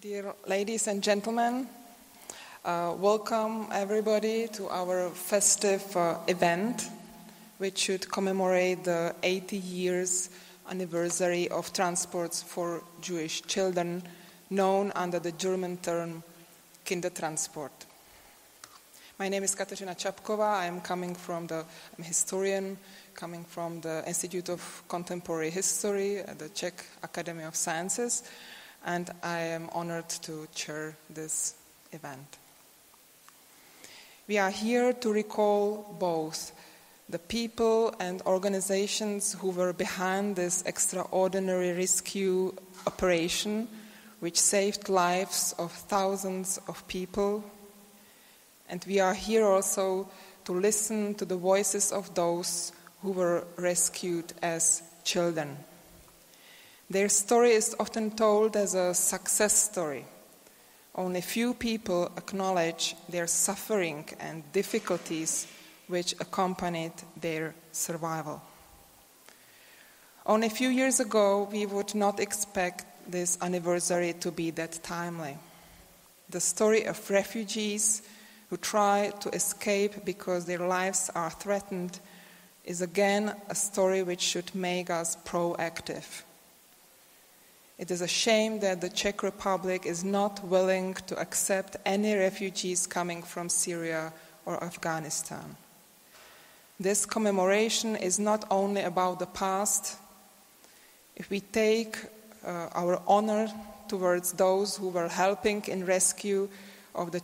Dear ladies and gentlemen, welcome everybody to our festive event, which should commemorate the 80 years anniversary of transports for Jewish children, known under the German term Kindertransport. My name is Kateřina Čapková. I'm a historian coming from the Institute of Contemporary History at the Czech Academy of Sciences, and I am honored to chair this event. We are here to recall both the people and organizations who were behind this extraordinary rescue operation, which saved lives of thousands of people. And we are here also to listen to the voices of those who were rescued as children. Their story is often told as a success story. Only few people acknowledge their suffering and difficulties which accompanied their survival. Only a few years ago, we would not expect this anniversary to be that timely. The story of refugees who try to escape because their lives are threatened is again a story which should make us proactive. It is a shame that the Czech Republic is not willing to accept any refugees coming from Syria or Afghanistan. This commemoration is not only about the past. If we take our honor towards those who were helping in rescue of the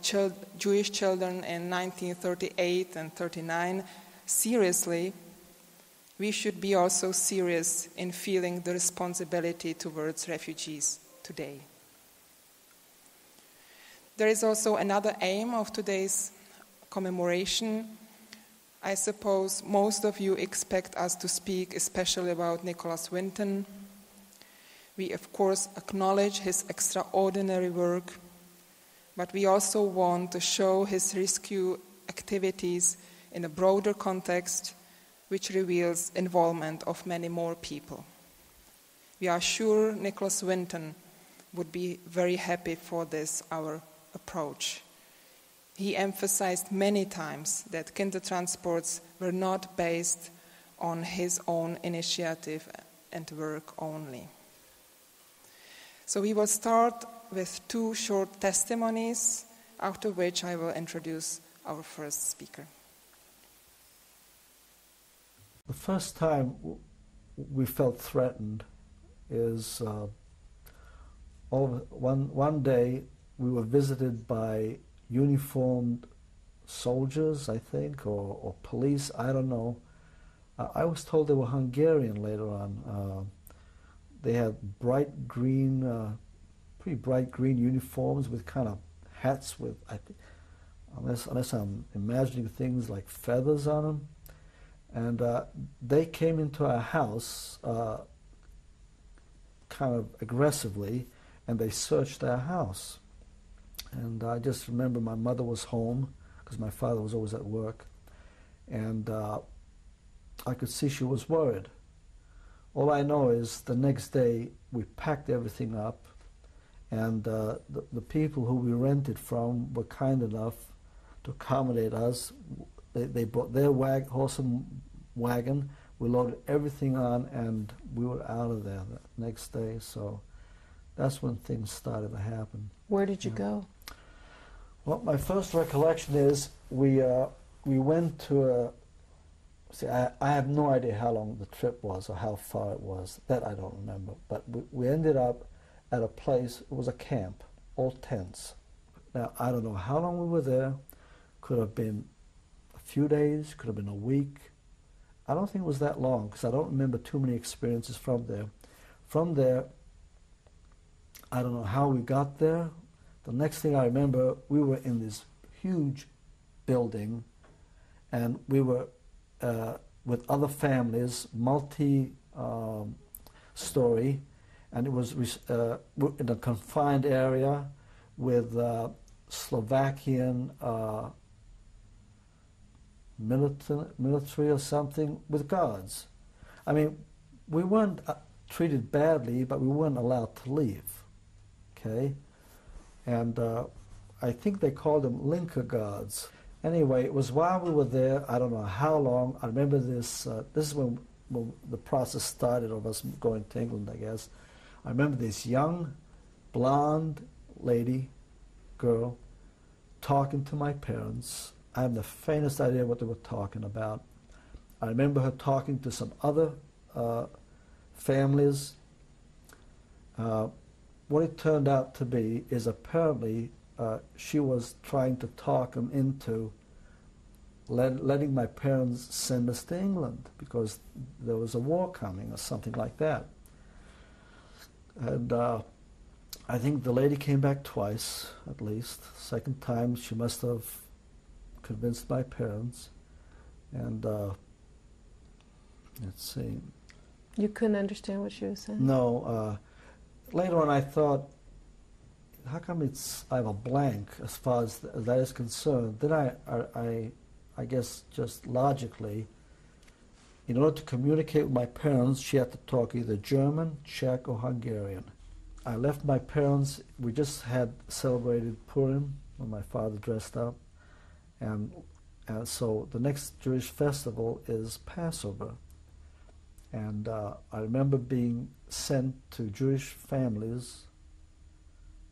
Jewish children in 1938 and 1939 seriously, we should be also serious in feeling the responsibility towards refugees today. There is also another aim of today's commemoration. I suppose most of you expect us to speak especially about Nicholas Winton. We, of course, acknowledge his extraordinary work, but we also want to show his rescue activities in a broader context, which reveals involvement of many more people. We are sure Nicholas Winton would be very happy for this, our approach. He emphasized many times that Kindertransports were not based on his own initiative and work only. So we will start with two short testimonies, after which I will introduce our first speaker. The first time we felt threatened is one day we were visited by uniformed soldiers, I think, or police, I don't know. I was told they were Hungarian later on. They had pretty bright green uniforms with kind of hats with, I think, unless I'm imagining things like feathers on them. And they came into our house kind of aggressively, and they searched our house. And I just remember my mother was home, because my father was always at work, and I could see she was worried. All I know is the next day we packed everything up, and the people who we rented from were kind enough to accommodate us. They brought their horse and wagon. We loaded everything on, and we were out of there the next day. So that's when things started to happen. Where did you go? Well, my first recollection is we went to a. See, I have no idea how long the trip was or how far it was. That I don't remember. But we ended up at a place. It was a camp, all tents. Now I don't know how long we were there. Could have been a few days, could have been a week. I don't think it was that long, because I don't remember too many experiences from there. From there, I don't know how we got there. The next thing I remember, we were in this huge building, and we were with other families, multi-story, and it was in a confined area with Slovakian military or something with guards. I mean, we weren't treated badly, but we weren't allowed to leave. Okay, and I think they called them linker guards. Anyway, it was while we were there, I don't know how long, I remember this, this is when the process started of us going to England, I guess. I remember this young, blonde lady, girl, talking to my parents. I have the faintest idea what they were talking about. I remember her talking to some other families. What it turned out to be is apparently she was trying to talk them into letting my parents send us to England because there was a war coming or something like that. And I think the lady came back twice, at least. Second time, she must have convinced my parents. And let's see. You couldn't understand what she was saying? No. Later on, I thought, how come I have a blank as far as that is concerned? Then I guess just logically, in order to communicate with my parents, she had to talk either German, Czech, or Hungarian. I left my parents. We just had celebrated Purim when my father dressed up, and so the next Jewish festival is Passover. And I remember being sent to Jewish families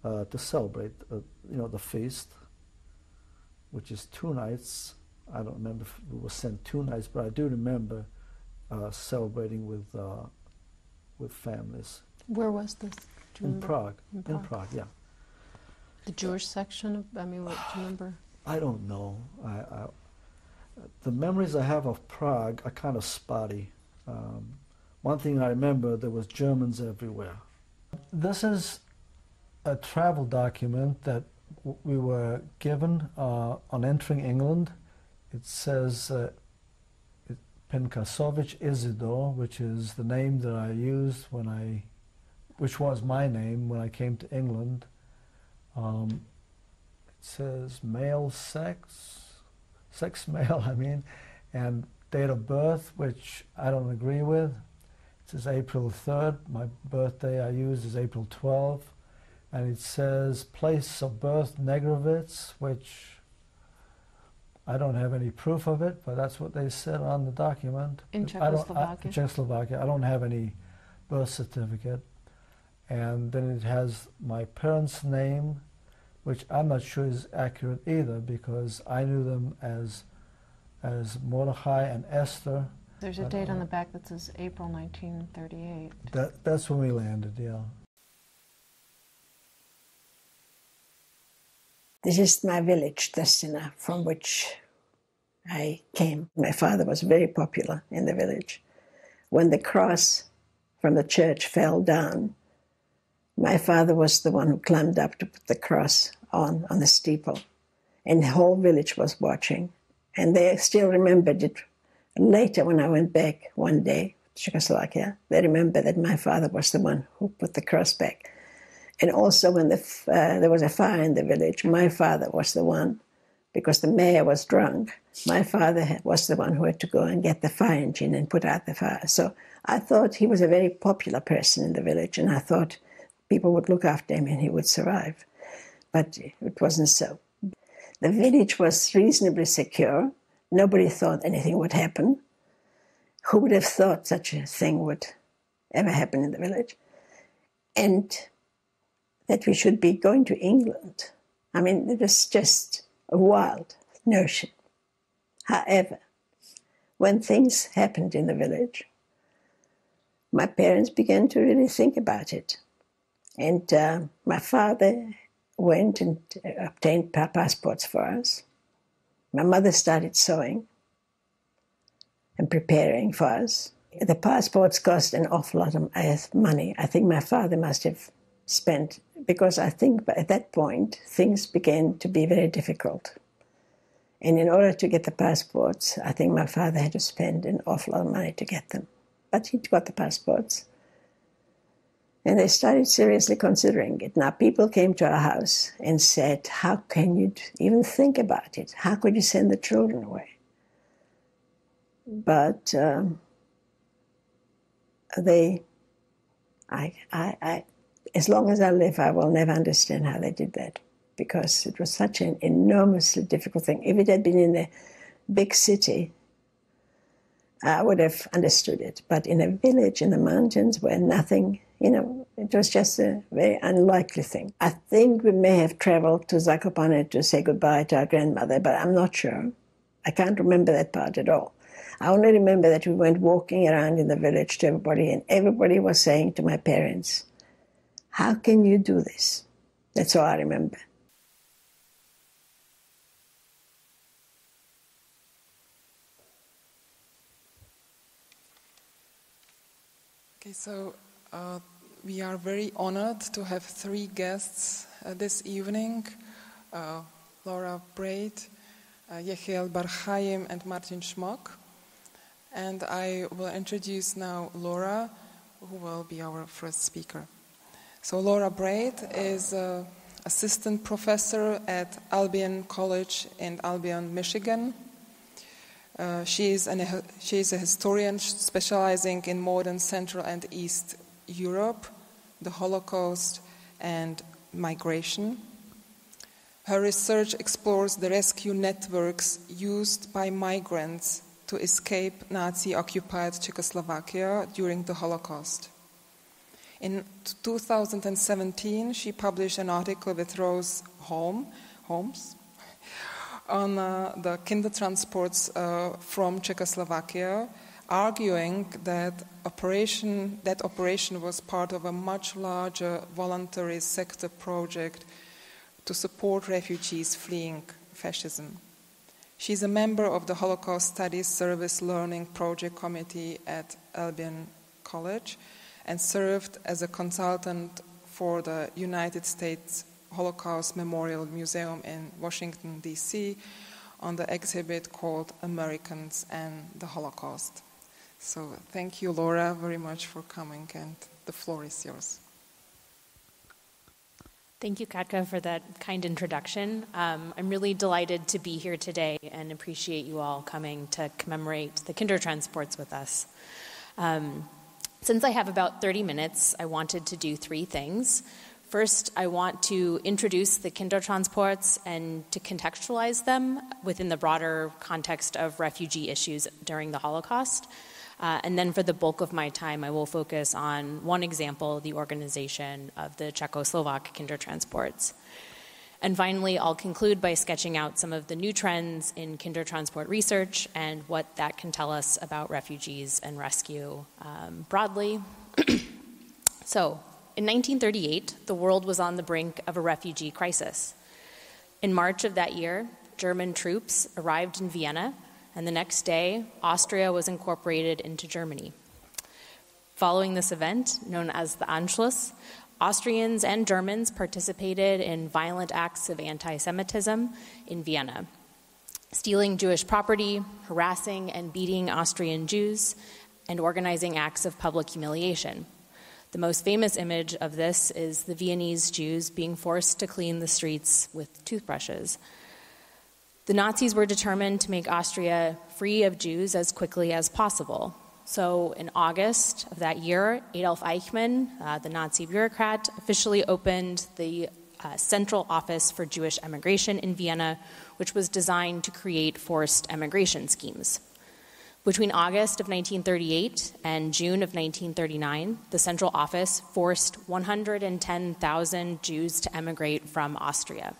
to celebrate, the feast, which is 2 nights. I don't remember if we were sent 2 nights, but I do remember celebrating with families. Where was this? In Prague. In Prague, yeah. The Jewish section of, what do you remember? I don't know. The memories I have of Prague are kind of spotty. One thing I remember, there was Germans everywhere. This is a travel document that we were given on entering England. It says Pinkasovich Isidore, which is the name that I used which was my name when I came to England. It says male sex male, and date of birth, which I don't agree with. It says April 3rd. My birthday I used is April 12th. And it says place of birth Negrovitz, which I don't have any proof of it, but that's what they said on the document. In Czechoslovakia? Czechoslovakia. I don't have any birth certificate. And then it has my parents' name, which I'm not sure is accurate either, because I knew them as Mordechai and Esther. There's a date on the back that says April 1938. That's when we landed, yeah. This is my village, Destina, from which I came. My father was very popular in the village. When the cross from the church fell down, my father was the one who climbed up to put the cross on the steeple. And the whole village was watching. And they still remembered it. Later, when I went back one day to Czechoslovakia, they remember that my father was the one who put the cross back. And also when there was a fire in the village, my father was the one, because the mayor was drunk, my father was the one who had to go and get the fire engine and put out the fire. So I thought he was a very popular person in the village, and I thought people would look after him and he would survive. But it wasn't so. The village was reasonably secure. Nobody thought anything would happen. Who would have thought such a thing would ever happen in the village? And that we should be going to England. It was just a wild notion. However, when things happened in the village, my parents began to really think about it. And my father went and obtained passports for us. My mother started sewing and preparing for us. The passports cost an awful lot of money. I think my father must have spent, because I think at that point things began to be very difficult. And in order to get the passports, I think my father had to spend an awful lot of money to get them. But he got the passports. And they started seriously considering it. Now, people came to our house and said, how can you even think about it? How could you send the children away? But as long as I live, I will never understand how they did that, because it was such an enormously difficult thing. If it had been in a big city, I would have understood it. But in a village in the mountains where nothing, it was just a very unlikely thing. I think we may have traveled to Zakopane to say goodbye to our grandmother, but I'm not sure. I can't remember that part at all. I only remember that we went walking around in the village to everybody, and everybody was saying to my parents, "How can you do this?" That's all I remember. Okay, so we are very honored to have three guests this evening, Laura Braid, Yechiel Bar Chaim, and Martin Schmock. And I will introduce now Laura, who will be our first speaker. So Laura Braid is assistant professor at Albion College in Albion, Michigan. She is a historian specializing in modern Central and East Europe, the Holocaust, and migration. Her research explores the rescue networks used by migrants to escape Nazi-occupied Czechoslovakia during the Holocaust. In 2017, she published an article with Rose Holmes on the Kindertransports from Czechoslovakia, arguing that operation was part of a much larger voluntary sector project to support refugees fleeing fascism. She's a member of the Holocaust Studies Service Learning Project Committee at Albion College and served as a consultant for the United States Holocaust Memorial Museum in Washington, D.C. on the exhibit called Americans and the Holocaust. So thank you, Laura, very much for coming, and the floor is yours. Thank you, Katka, for that kind introduction. I'm really delighted to be here today and appreciate you all coming to commemorate the Kindertransports with us. Since I have about 30 minutes, I wanted to do three things. First, I want to introduce the Kindertransports and to contextualize them within the broader context of refugee issues during the Holocaust. And then for the bulk of my time, I will focus on one example, the organization of the Czechoslovak Kindertransports. And finally, I'll conclude by sketching out some of the new trends in Kindertransport research and what that can tell us about refugees and rescue broadly. So, in 1938, the world was on the brink of a refugee crisis. In March of that year, German troops arrived in Vienna, and the next day, Austria was incorporated into Germany. Following this event, known as the Anschluss, Austrians and Germans participated in violent acts of anti-Semitism in Vienna, stealing Jewish property, harassing and beating Austrian Jews, and organizing acts of public humiliation. The most famous image of this is the Viennese Jews being forced to clean the streets with toothbrushes. The Nazis were determined to make Austria free of Jews as quickly as possible. So in August of that year, Adolf Eichmann, the Nazi bureaucrat, officially opened the Central Office for Jewish Emigration in Vienna, which was designed to create forced emigration schemes. Between August of 1938 and June of 1939, the Central Office forced 110,000 Jews to emigrate from Austria.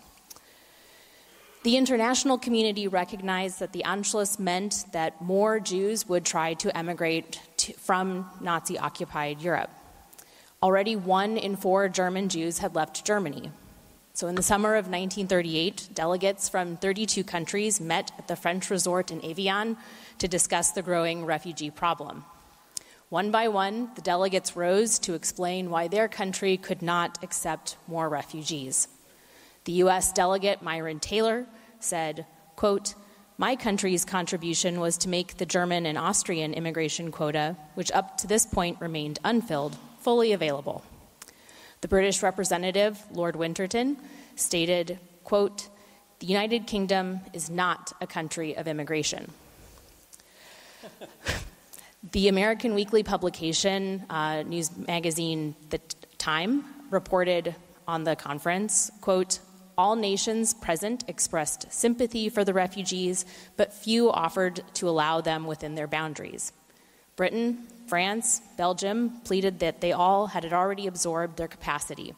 The international community recognized that the Anschluss meant that more Jews would try to emigrate from Nazi-occupied Europe. Already 1 in 4 German Jews had left Germany. So in the summer of 1938, delegates from 32 countries met at the French resort in Evian to discuss the growing refugee problem. One by one, the delegates rose to explain why their country could not accept more refugees. The U.S. delegate Myron Taylor said, quote, "My country's contribution was to make the German and Austrian immigration quota, which up to this point remained unfilled, fully available." The British representative, Lord Winterton, stated, quote, "The United Kingdom is not a country of immigration." The American weekly publication, news magazine The Time, reported on the conference, quote, "All nations present expressed sympathy for the refugees, but few offered to allow them within their boundaries. Britain, France, Belgium pleaded that they all had already absorbed their capacity.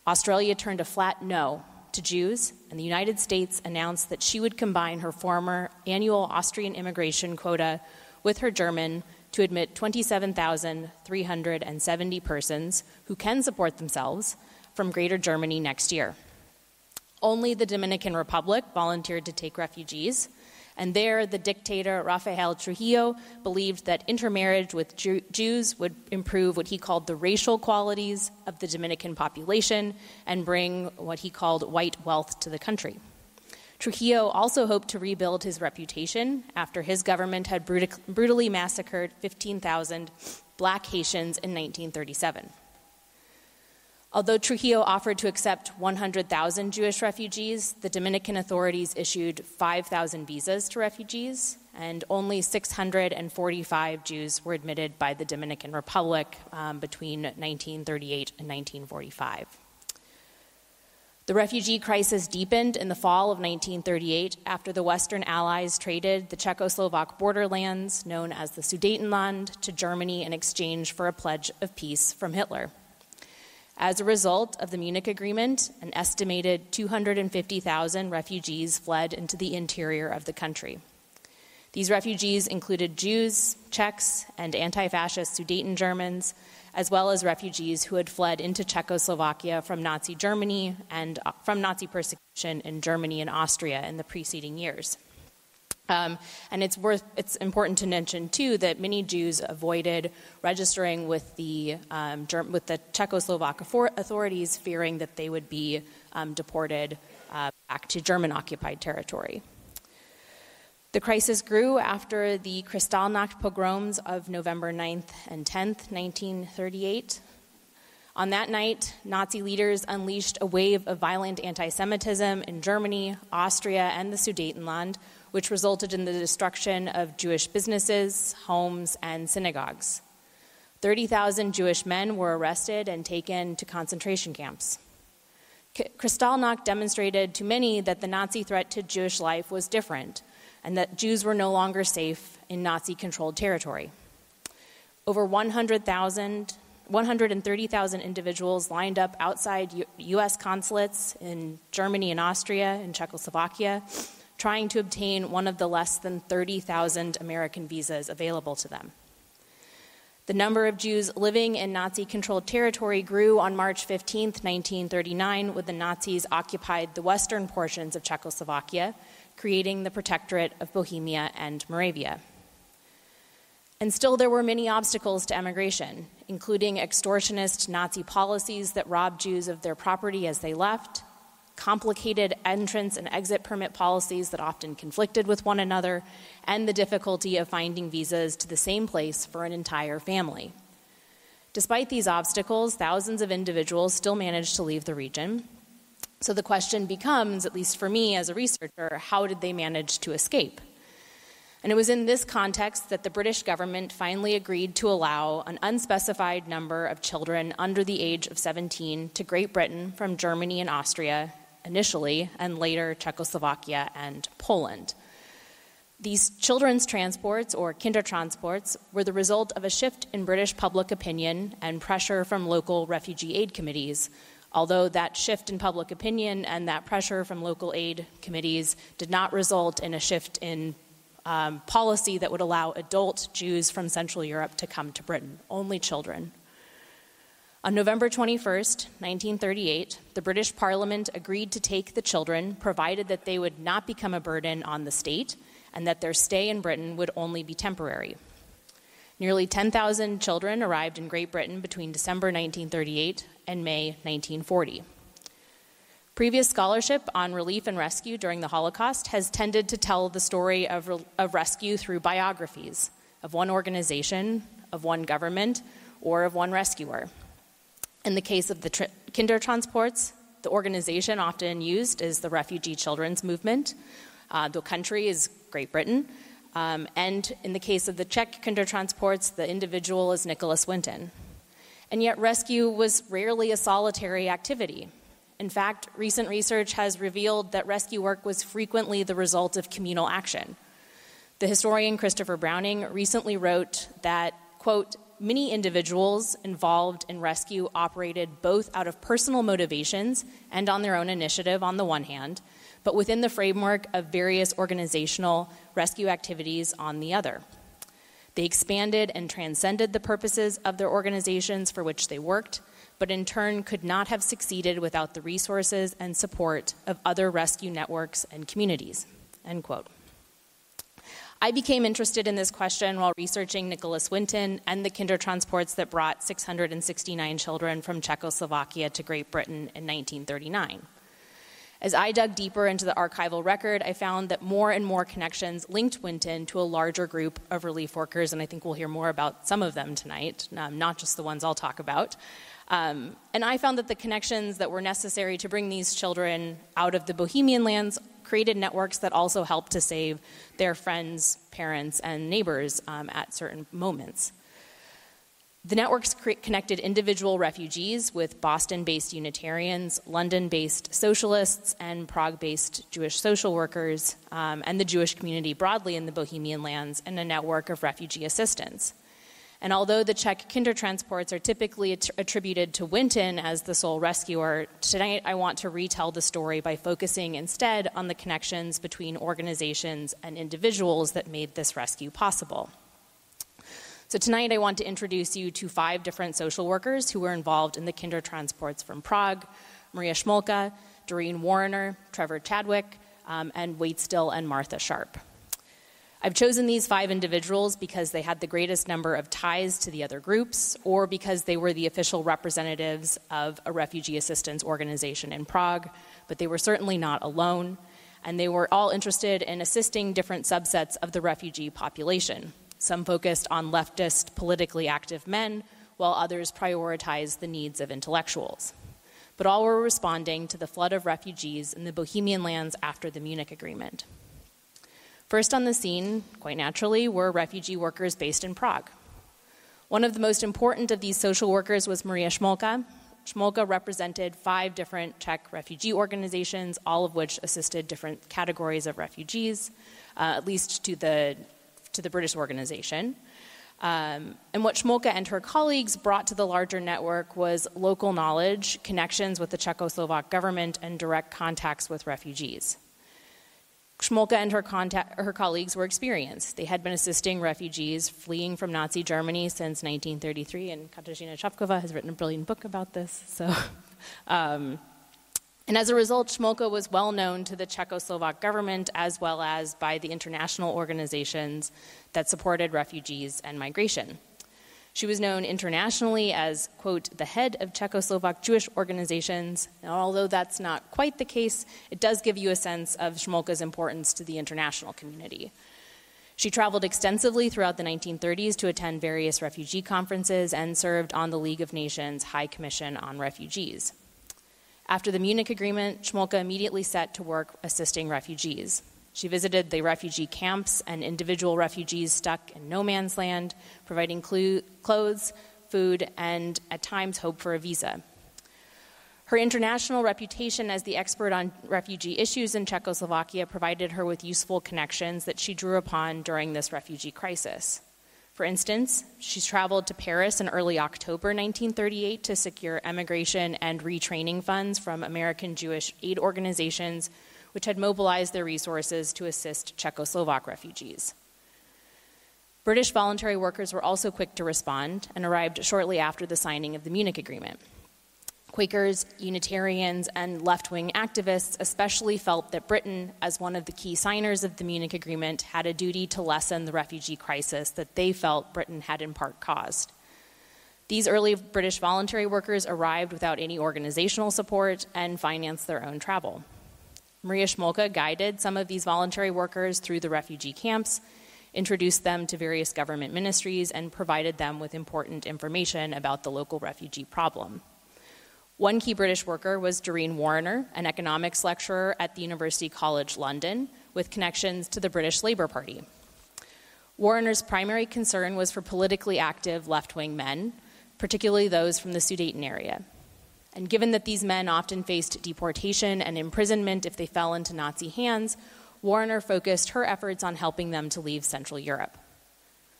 Australia turned a flat no to Jews, and the United States announced that she would combine her former annual Austrian immigration quota with her German to admit 27,370 persons who can support themselves from Greater Germany next year. Only the Dominican Republic volunteered to take refugees, and there the dictator Rafael Trujillo believed that intermarriage with Jews would improve what he called the racial qualities of the Dominican population and bring what he called white wealth to the country. Trujillo also hoped to rebuild his reputation after his government had brutally massacred 15,000 black Haitians in 1937. Although Trujillo offered to accept 100,000 Jewish refugees, the Dominican authorities issued 5,000 visas to refugees, and only 645 Jews were admitted by the Dominican Republic between 1938 and 1945. The refugee crisis deepened in the fall of 1938 after the Western Allies traded the Czechoslovak borderlands, known as the Sudetenland, to Germany in exchange for a pledge of peace from Hitler. As a result of the Munich Agreement, an estimated 250,000 refugees fled into the interior of the country. These refugees included Jews, Czechs, and anti-fascist Sudeten Germans, as well as refugees who had fled into Czechoslovakia from Nazi Germany and from Nazi persecution in Germany and Austria in the preceding years. And it's important to mention too that many Jews avoided registering with the Czechoslovak authorities, fearing that they would be deported back to German-occupied territory. The crisis grew after the Kristallnacht pogroms of November 9th and 10th, 1938. On that night, Nazi leaders unleashed a wave of violent anti-Semitism in Germany, Austria, and the Sudetenland, which resulted in the destruction of Jewish businesses, homes, and synagogues. 30,000 Jewish men were arrested and taken to concentration camps. Kristallnacht demonstrated to many that the Nazi threat to Jewish life was different, and that Jews were no longer safe in Nazi-controlled territory. Over 130,000 individuals lined up outside U.S. consulates in Germany and Austria and Czechoslovakia, trying to obtain one of the less than 30,000 American visas available to them. The number of Jews living in Nazi-controlled territory grew on March 15, 1939, when the Nazis occupied the western portions of Czechoslovakia, creating the Protectorate of Bohemia and Moravia. And still there were many obstacles to emigration, including extortionist Nazi policies that robbed Jews of their property as they left, complicated entrance and exit permit policies that often conflicted with one another, and the difficulty of finding visas to the same place for an entire family. Despite these obstacles, thousands of individuals still managed to leave the region. So the question becomes, at least for me as a researcher, how did they manage to escape? And it was in this context that the British government finally agreed to allow an unspecified number of children under the age of 17 to Great Britain from Germany and Austria initially, and later Czechoslovakia and Poland. These children's transports, or Kindertransports, were the result of a shift in British public opinion and pressure from local refugee aid committees, although that shift in public opinion and that pressure from local aid committees did not result in a shift in policy that would allow adult Jews from Central Europe to come to Britain, only children. On November 21st, 1938, the British Parliament agreed to take the children, provided that they would not become a burden on the state and that their stay in Britain would only be temporary. Nearly 10,000 children arrived in Great Britain between December 1938 and May 1940. Previous scholarship on relief and rescue during the Holocaust has tended to tell the story of rescue through biographies of one organization, of one government, or of one rescuer. In the case of the Kindertransports, the organization often used is the Refugee Children's Movement. The country is Great Britain. And in the case of the Czech Kindertransports, the individual is Nicholas Winton. And yet rescue was rarely a solitary activity. In fact, recent research has revealed that rescue work was frequently the result of communal action. The historian Christopher Browning recently wrote that, quote, many individuals involved in rescue operated both out of personal motivations and on their own initiative on the one hand, but within the framework of various organizational rescue activities on the other. They expanded and transcended the purposes of their organizations for which they worked, but in turn could not have succeeded without the resources and support of other rescue networks and communities, end quote. I became interested in this question while researching Nicholas Winton and the Kindertransports that brought 669 children from Czechoslovakia to Great Britain in 1939. As I dug deeper into the archival record, I found that more and more connections linked Winton to a larger group of relief workers, and I think we'll hear more about some of them tonight, not just the ones I'll talk about. And I found that the connections that were necessary to bring these children out of the Bohemian lands created networks that also helped to save their friends, parents, and neighbors at certain moments. The networks connected individual refugees with Boston-based Unitarians, London-based socialists, and Prague-based Jewish social workers, and the Jewish community broadly in the Bohemian lands, and a network of refugee assistance. And although the Czech Kindertransports are typically attributed to Winton as the sole rescuer, tonight I want to retell the story by focusing instead on the connections between organizations and individuals that made this rescue possible. So tonight I want to introduce you to 5 different social workers who were involved in the Kindertransports from Prague: Maria Smolka, Doreen Warrener, Trevor Chadwick, and Wait Still and Martha Sharp. I've chosen these 5 individuals because they had the greatest number of ties to the other groups, or because they were the official representatives of a refugee assistance organization in Prague, but they were certainly not alone, and they were all interested in assisting different subsets of the refugee population. Some focused on leftist, politically active men, while others prioritized the needs of intellectuals. But all were responding to the flood of refugees in the Bohemian lands after the Munich Agreement. First on the scene, quite naturally, were refugee workers based in Prague. One of the most important of these social workers was Maria Smolka. Smolka represented 5 different Czech refugee organizations, all of which assisted different categories of refugees, at least to the British organization. And what Smolka and her colleagues brought to the larger network was local knowledge, connections with the Czechoslovak government, and direct contacts with refugees. Smolka and her colleagues were experienced. They had been assisting refugees fleeing from Nazi Germany since 1933, and Katarzyna Czapkova has written a brilliant book about this. And as a result, Smolka was well known to the Czechoslovak government as well as by the international organizations that supported refugees and migration. She was known internationally as, quote, the head of Czechoslovak Jewish organizations. Now, although that's not quite the case, it does give you a sense of Smolka's importance to the international community. She traveled extensively throughout the 1930s to attend various refugee conferences and served on the League of Nations High Commission on Refugees. After the Munich Agreement, Smolka immediately set to work assisting refugees. She visited the refugee camps and individual refugees stuck in no man's land, providing clothes, food, and at times hope for a visa. Her international reputation as the expert on refugee issues in Czechoslovakia provided her with useful connections that she drew upon during this refugee crisis. For instance, she's traveled to Paris in early October 1938 to secure emigration and retraining funds from American Jewish aid organizations, which had mobilized their resources to assist Czechoslovak refugees. British voluntary workers were also quick to respond and arrived shortly after the signing of the Munich Agreement. Quakers, Unitarians, and left-wing activists especially felt that Britain, as one of the key signers of the Munich Agreement, had a duty to lessen the refugee crisis that they felt Britain had in part caused. These early British voluntary workers arrived without any organizational support and financed their own travel. Maria Smolka guided some of these voluntary workers through the refugee camps, introduced them to various government ministries, and provided them with important information about the local refugee problem. One key British worker was Doreen Warrener, an economics lecturer at the University College London, with connections to the British Labour Party. Warrener's primary concern was for politically active left-wing men, particularly those from the Sudeten area. And given that these men often faced deportation and imprisonment if they fell into Nazi hands, Warner focused her efforts on helping them to leave Central Europe.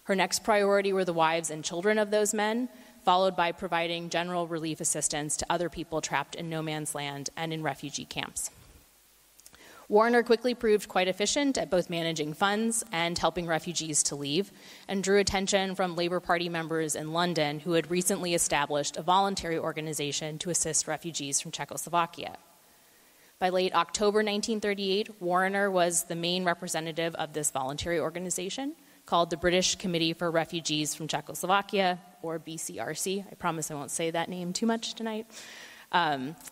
Her next priority were the wives and children of those men, followed by providing general relief assistance to other people trapped in no man's land and in refugee camps. Warner quickly proved quite efficient at both managing funds and helping refugees to leave, and drew attention from Labour Party members in London who had recently established a voluntary organization to assist refugees from Czechoslovakia. By late October 1938, Warner was the main representative of this voluntary organization, called the British Committee for Refugees from Czechoslovakia, or BCRC. I promise I won't say that name too much tonight.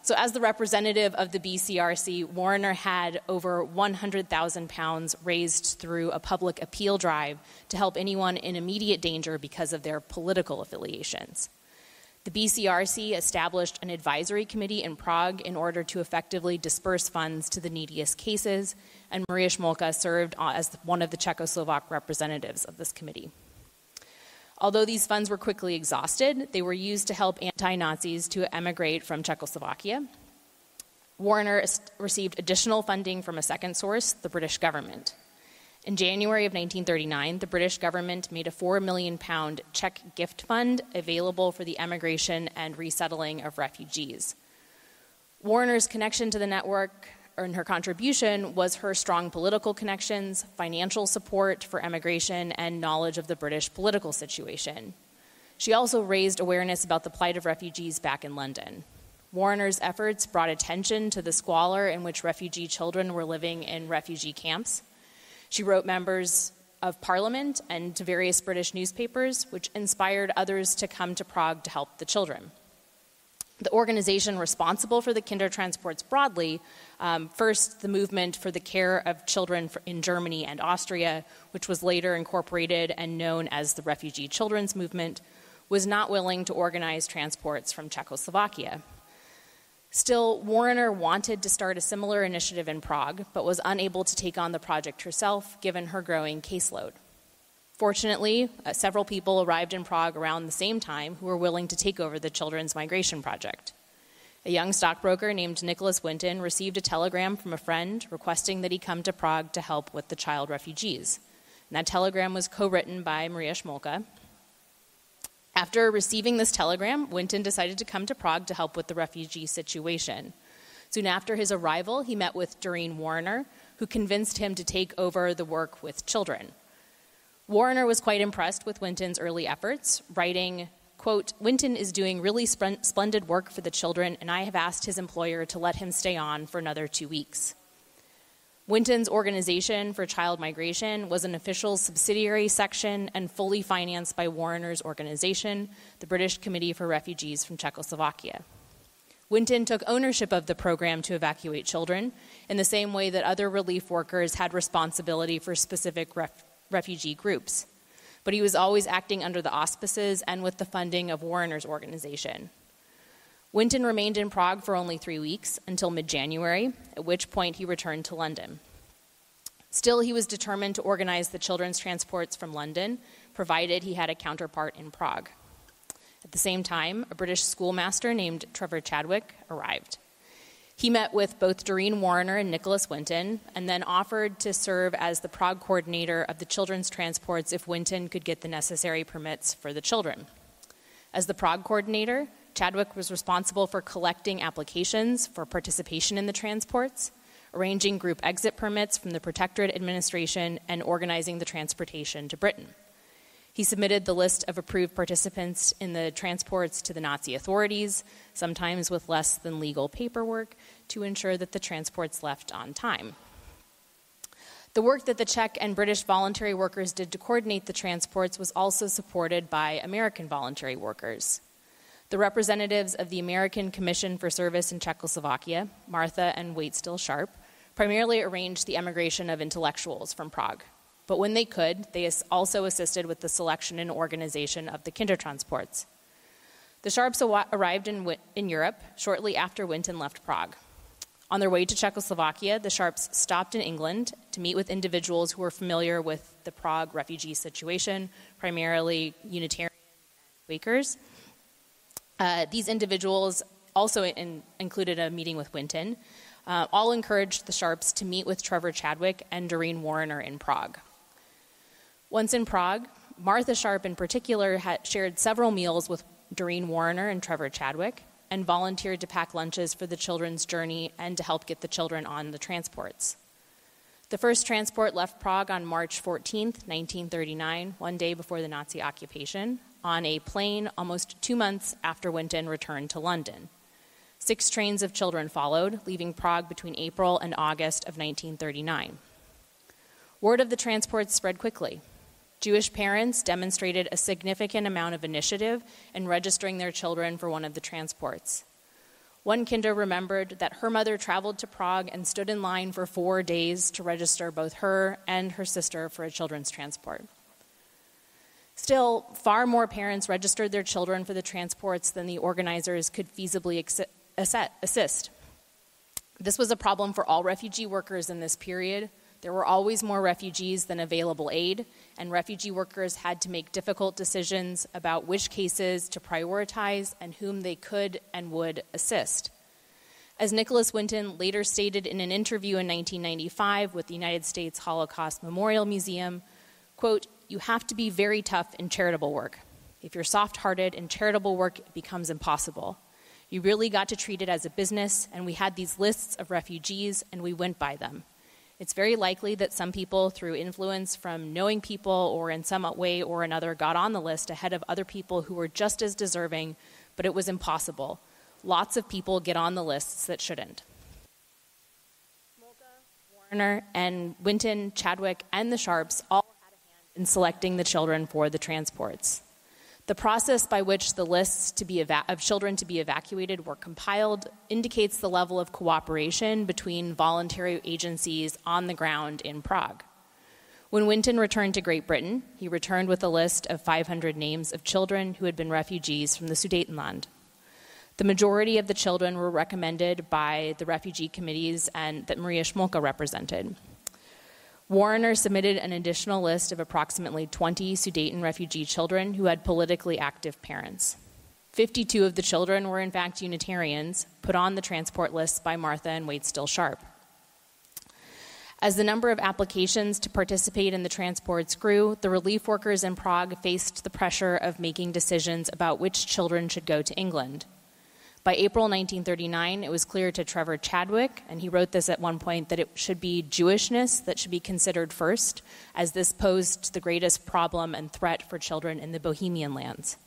So as the representative of the BCRC, Warner had over £100,000 raised through a public appeal drive to help anyone in immediate danger because of their political affiliations. The BCRC established an advisory committee in Prague in order to effectively disperse funds to the neediest cases, and Maria Smolka served as one of the Czechoslovak representatives of this committee. Although these funds were quickly exhausted, they were used to help anti-Nazis to emigrate from Czechoslovakia. Warner received additional funding from a second source, the British government. In January of 1939, the British government made a £4 million Czech gift fund available for the emigration and resettling of refugees. Warner's connection to the network, and her contribution, was her strong political connections, financial support for emigration, and knowledge of the British political situation. She also raised awareness about the plight of refugees back in London. Warner's efforts brought attention to the squalor in which refugee children were living in refugee camps. She wrote members of Parliament and to various British newspapers, which inspired others to come to Prague to help the children. The organization responsible for the Kindertransports broadly, first the movement for the care of children in Germany and Austria, which was later incorporated and known as the Refugee Children's Movement, was not willing to organize transports from Czechoslovakia. Still, Warner wanted to start a similar initiative in Prague, but was unable to take on the project herself, given her growing caseload. Fortunately, several people arrived in Prague around the same time who were willing to take over the children's migration project. A young stockbroker named Nicholas Winton received a telegram from a friend requesting that he come to Prague to help with the child refugees. And that telegram was co-written by Maria Smolka. After receiving this telegram, Winton decided to come to Prague to help with the refugee situation. Soon after his arrival, he met with Doreen Warner, who convinced him to take over the work with children. Warner was quite impressed with Winton's early efforts, writing, quote, "Winton is doing really splendid work for the children, and I have asked his employer to let him stay on for another 2 weeks." Winton's Organization for Child Migration was an official subsidiary section and fully financed by Warner's organization, the British Committee for Refugees from Czechoslovakia. Winton took ownership of the program to evacuate children in the same way that other relief workers had responsibility for specific refugee groups. But he was always acting under the auspices and with the funding of Warner's organization. Winton remained in Prague for only 3 weeks, until mid-January, at which point he returned to London. Still, he was determined to organize the children's transports from London, provided he had a counterpart in Prague. At the same time, a British schoolmaster named Trevor Chadwick arrived. He met with both Doreen Warner and Nicholas Winton, and then offered to serve as the Prague coordinator of the children's transports if Winton could get the necessary permits for the children. As the Prague coordinator, Chadwick was responsible for collecting applications for participation in the transports, arranging group exit permits from the Protectorate Administration, and organizing the transportation to Britain. He submitted the list of approved participants in the transports to the Nazi authorities, sometimes with less than legal paperwork, to ensure that the transports left on time. The work that the Czech and British voluntary workers did to coordinate the transports was also supported by American voluntary workers. The representatives of the American Commission for Service in Czechoslovakia, Martha and Waitstill Sharp, primarily arranged the emigration of intellectuals from Prague. But when they could, they also assisted with the selection and organization of the Kindertransports. The Sharps arrived in Europe shortly after Winton left Prague. On their way to Czechoslovakia, the Sharps stopped in England to meet with individuals who were familiar with the Prague refugee situation, primarily Unitarian and Quakers. These individuals also included a meeting with Winton, all encouraged the Sharps to meet with Trevor Chadwick and Doreen Warner in Prague. Once in Prague, Martha Sharp in particular had shared several meals with Doreen Warner and Trevor Chadwick and volunteered to pack lunches for the children's journey and to help get the children on the transports. The first transport left Prague on March 14th, 1939, one day before the Nazi occupation, on a plane almost 2 months after Winton returned to London. 6 trains of children followed, leaving Prague between April and August of 1939. Word of the transports spread quickly. Jewish parents demonstrated a significant amount of initiative in registering their children for one of the transports. One kinder remembered that her mother traveled to Prague and stood in line for 4 days to register both her and her sister for a children's transport. Still, far more parents registered their children for the transports than the organizers could feasibly assist. This was a problem for all refugee workers in this period. There were always more refugees than available aid, and refugee workers had to make difficult decisions about which cases to prioritize and whom they could and would assist. As Nicholas Winton later stated in an interview in 1995 with the United States Holocaust Memorial Museum, quote, "You have to be very tough in charitable work. If you're soft-hearted in charitable work, it becomes impossible. You really got to treat it as a business, and we had these lists of refugees, and we went by them. It's very likely that some people, through influence from knowing people or in some way or another, got on the list ahead of other people who were just as deserving, but it was impossible. Lots of people get on the lists that shouldn't." Warner and Winton, Chadwick, and the Sharps all had a hand in selecting the children for the transports. The process by which the lists of children to be evacuated were compiled indicates the level of cooperation between voluntary agencies on the ground in Prague. When Winton returned to Great Britain, he returned with a list of 500 names of children who had been refugees from the Sudetenland. The majority of the children were recommended by the refugee committees and that Maria Schmolka represented. Warner submitted an additional list of approximately 20 Sudeten refugee children who had politically active parents. 52 of the children were in fact Unitarians, put on the transport lists by Martha and Waitstill Sharp. As the number of applications to participate in the transports grew, the relief workers in Prague faced the pressure of making decisions about which children should go to England. By April 1939, it was clear to Trevor Chadwick, and he wrote this at one point, that it should be Jewishness that should be considered first, as this posed the greatest problem and threat for children in the Bohemian lands.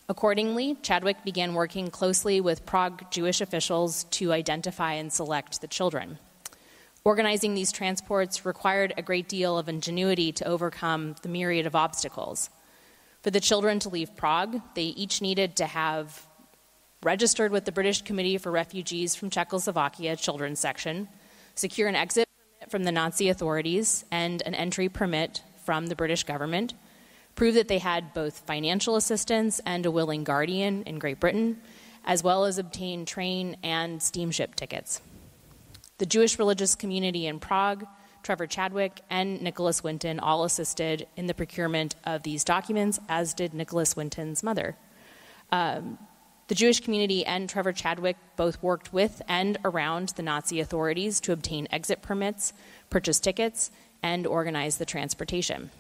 Accordingly, Chadwick began working closely with Prague Jewish officials to identify and select the children. Organizing these transports required a great deal of ingenuity to overcome the myriad of obstacles. For the children to leave Prague, they each needed to have registered with the British Committee for Refugees from Czechoslovakia Children's Section, secure an exit permit from the Nazi authorities and an entry permit from the British government, prove that they had both financial assistance and a willing guardian in Great Britain, as well as obtain train and steamship tickets. The Jewish religious community in Prague, Trevor Chadwick, and Nicholas Winton all assisted in the procurement of these documents, as did Nicholas Winton's mother. The Jewish community and Trevor Chadwick both worked with and around the Nazi authorities to obtain exit permits, purchase tickets, and organize the transportation.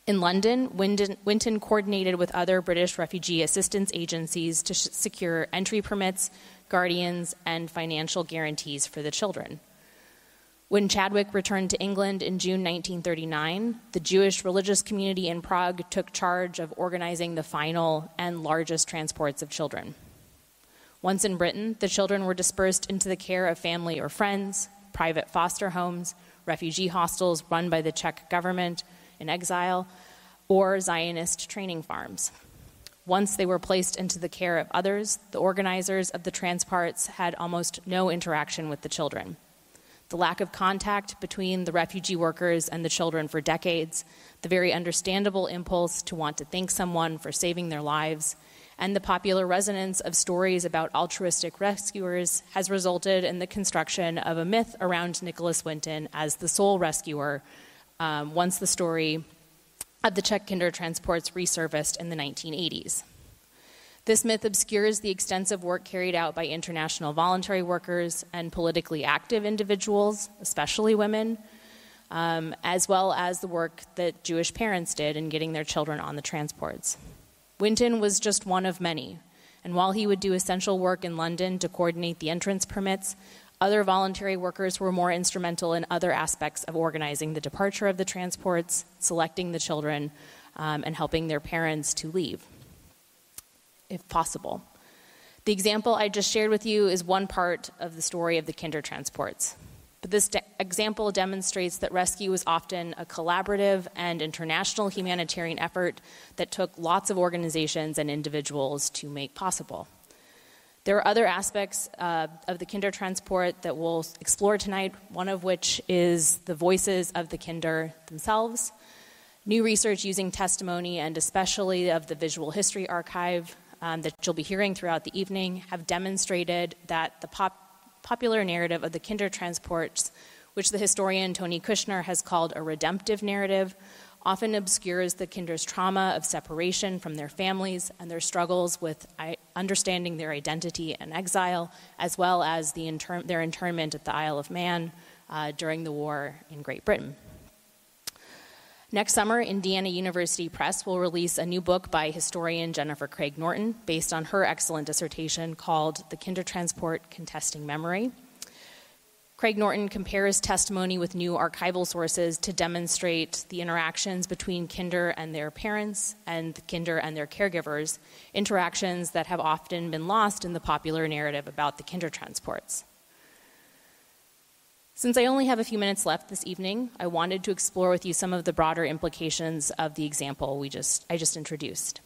In London, Winton coordinated with other British refugee assistance agencies to secure entry permits, guardians, and financial guarantees for the children. When Chadwick returned to England in June 1939, the Jewish religious community in Prague took charge of organizing the final and largest transports of children. Once in Britain, the children were dispersed into the care of family or friends, private foster homes, refugee hostels run by the Czech government in exile, or Zionist training farms. Once they were placed into the care of others, the organizers of the transports had almost no interaction with the children. The lack of contact between the refugee workers and the children for decades, the very understandable impulse to want to thank someone for saving their lives, and the popular resonance of stories about altruistic rescuers has resulted in the construction of a myth around Nicholas Winton as the sole rescuer once the story of the Czech Kindertransports resurfaced in the 1980s. This myth obscures the extensive work carried out by international voluntary workers and politically active individuals, especially women, as well as the work that Jewish parents did in getting their children on the transports. Winton was just one of many, and while he would do essential work in London to coordinate the entrance permits, other voluntary workers were more instrumental in other aspects of organizing the departure of the transports, selecting the children, and helping their parents to leave, if possible. The example I just shared with you is one part of the story of the Kindertransports. But this example demonstrates that rescue was often a collaborative and international humanitarian effort that took lots of organizations and individuals to make possible. There are other aspects of the Kindertransport that we'll explore tonight, one of which is the voices of the Kinder themselves. New research using testimony, and especially of the Visual History Archive that you'll be hearing throughout the evening, have demonstrated that the popular narrative of the Kindertransports, which the historian Tony Kushner has called a redemptive narrative, often obscures the Kinder's trauma of separation from their families and their struggles with understanding their identity and exile, as well as their internment at the Isle of Man during the war in Great Britain. Next summer, Indiana University Press will release a new book by historian Jennifer Craig Norton based on her excellent dissertation called The Kindertransport Contesting Memory. Craig Norton compares testimony with new archival sources to demonstrate the interactions between Kinder and their parents and the Kinder and their caregivers, interactions that have often been lost in the popular narrative about the Kindertransports. Since I only have a few minutes left this evening, I wanted to explore with you some of the broader implications of the example I just introduced.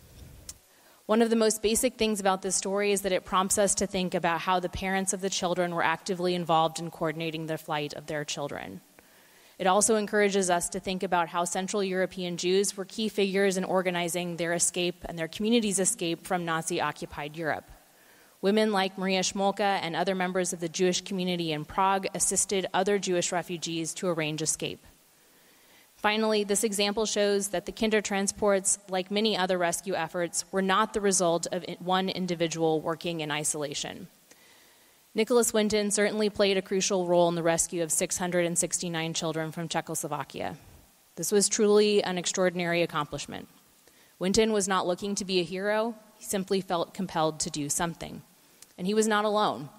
One of the most basic things about this story is that it prompts us to think about how the parents of the children were actively involved in coordinating the flight of their children. It also encourages us to think about how Central European Jews were key figures in organizing their escape and their community's escape from Nazi-occupied Europe. Women like Maria Schmolka and other members of the Jewish community in Prague assisted other Jewish refugees to arrange escape. Finally, this example shows that the Kindertransports, like many other rescue efforts, were not the result of one individual working in isolation. Nicholas Winton certainly played a crucial role in the rescue of 669 children from Czechoslovakia. This was truly an extraordinary accomplishment. Winton was not looking to be a hero, he simply felt compelled to do something. And he was not alone.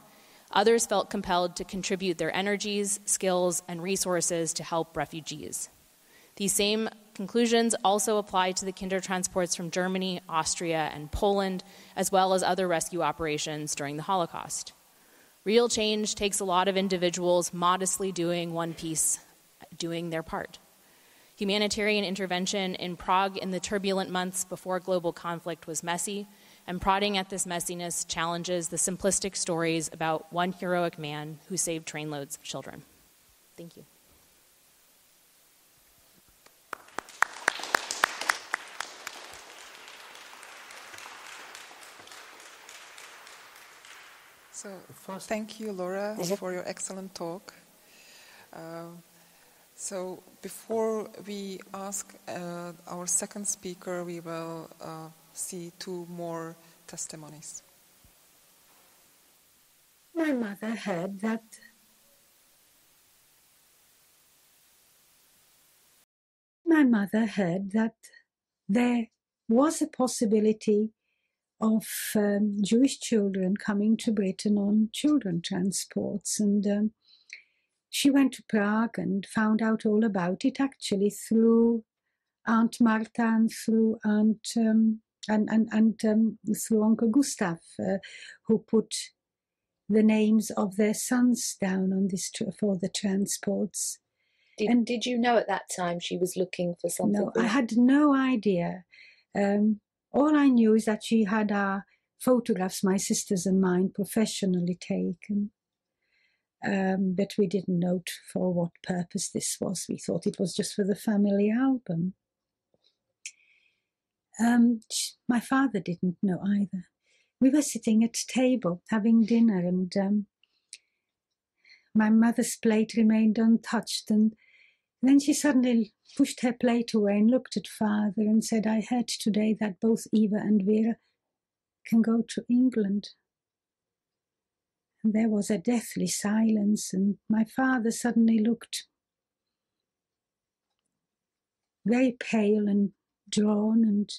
Others felt compelled to contribute their energies, skills, and resources to help refugees. These same conclusions also apply to the Kindertransports from Germany, Austria, and Poland, as well as other rescue operations during the Holocaust. Real change takes a lot of individuals modestly doing one piece, doing their part. Humanitarian intervention in Prague in the turbulent months before global conflict was messy, and prodding at this messiness challenges the simplistic stories about one heroic man who saved trainloads of children. Thank you. So, thank you, Laura, for your excellent talk. So, before we ask our second speaker, we will see two more testimonies. My mother heard that there was a possibility of Jewish children coming to Britain on children transports, and she went to Prague and found out all about it, actually through Aunt Marta and through through Uncle Gustav, who put the names of their sons down on this for the transports. Did you know at that time she was looking for something? No, I had no idea. All I knew is that she had our photographs, my sisters and mine, professionally taken. But we didn't know for what purpose this was. We thought it was just for the family album. My father didn't know either. We were sitting at table having dinner, and my mother's plate remained untouched, and then she suddenly pushed her plate away and looked at father and said, "I heard today that both Eva and Vera can go to England. And there was a deathly silence, and my father suddenly looked very pale and drawn, and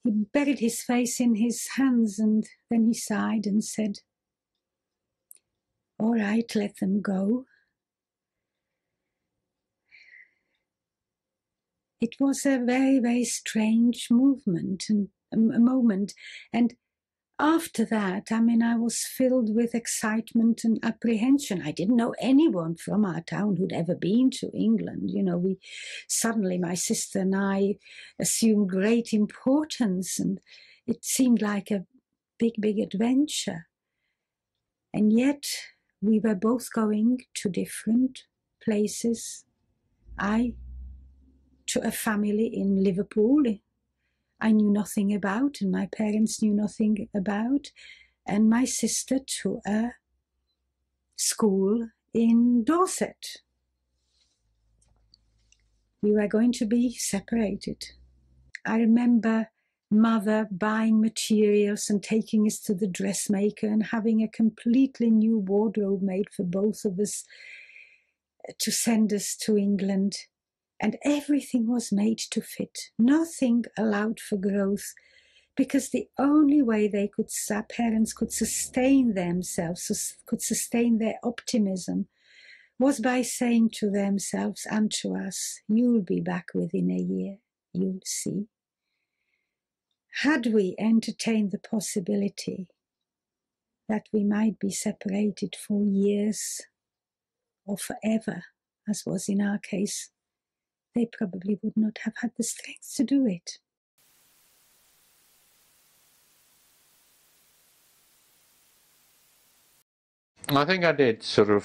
he buried his face in his hands, and then he sighed and said, "All right, let them go." It was a very, very strange movement and a moment. And after that, I was filled with excitement and apprehension. I didn't know anyone from our town who'd ever been to England. Suddenly my sister and I assumed great importance, and it seemed like a big, big adventure. And yet we were both going to different places. I to a family in Liverpool I knew nothing about, and my parents knew nothing about, and my sister to a school in Dorset. We were going to be separated. I remember Mother buying materials and taking us to the dressmaker and having a completely new wardrobe made for both of us to send us to England. And everything was made to fit, nothing allowed for growth, because the only way our parents could sustain themselves, could sustain their optimism, was by saying to themselves and to us, "You'll be back within a year, you'll see." Had we entertained the possibility that we might be separated for years or forever, as was in our case, they probably would not have had the strength to do it. I think I did sort of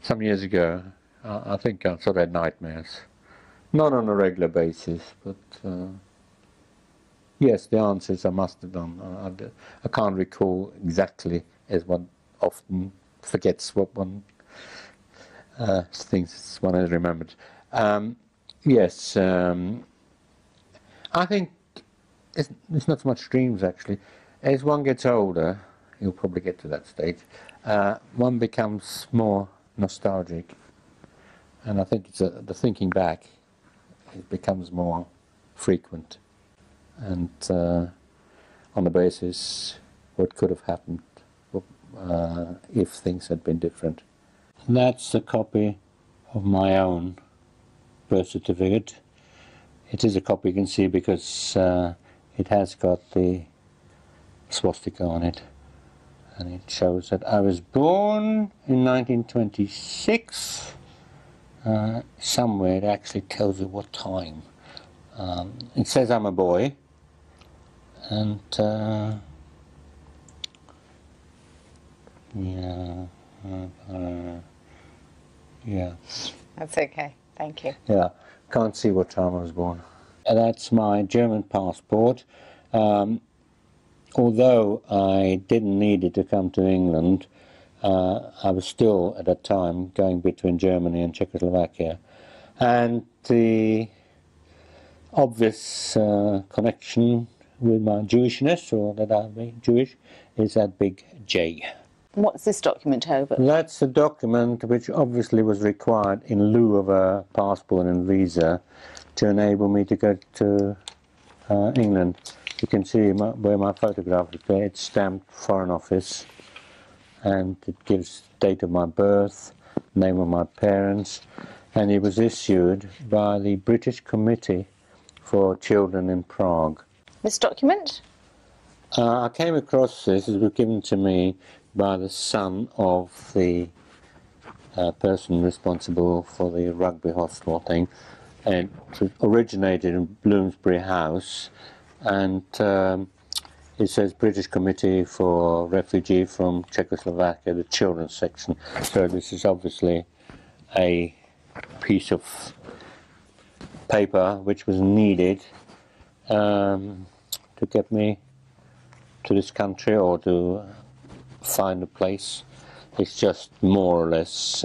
some years ago. I think I sort of had nightmares. Not on a regular basis, but yes, the answers I must have done. I can't recall exactly, as one often forgets what one things one has remembered. Yes, I think it's not so much dreams actually. As one gets older, you'll probably get to that stage, one becomes more nostalgic, and I think it's the thinking back, it becomes more frequent, and on the basis what could have happened if things had been different. That's a copy of my own birth certificate. It is a copy, you can see, because it has got the swastika on it, and it shows that I was born in 1926. Somewhere it actually tells you what time. It says I'm a boy, and yeah. That's okay, thank you. Yeah, can't see what time I was born. That's my German passport. Although I didn't need it to come to England, I was still at that time going between Germany and Czechoslovakia. And the obvious connection with my Jewishness, or that I'm Jewish, is that big J. What's this document over? That's a document which obviously was required in lieu of a passport and visa to enable me to go to England. You can see where my photograph is there. It's stamped Foreign Office, and it gives date of my birth, name of my parents, and it was issued by the British Committee for Children in Prague. This document? I came across this. It was given to me by the son of the person responsible for the rugby hospital thing, and it originated in Bloomsbury House, and it says British Committee for Refugee from Czechoslovakia, the children's section. So this is obviously a piece of paper which was needed to get me to this country, or to find a place. It's just more or less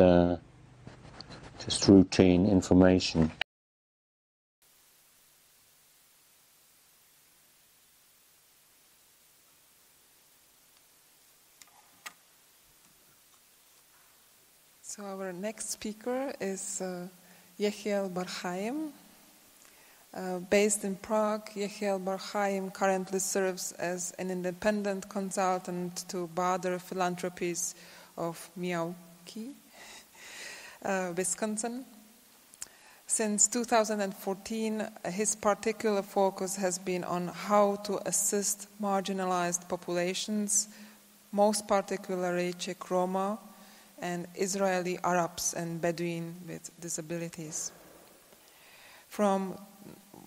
just routine information. So our next speaker is Yechiel Bar Chaim. Based in Prague, Yechiel Bar Chaim currently serves as an independent consultant to Bader Philanthropies of Milwaukee, Wisconsin. Since 2014, his particular focus has been on how to assist marginalized populations, most particularly Czech Roma and Israeli Arabs and Bedouin with disabilities. From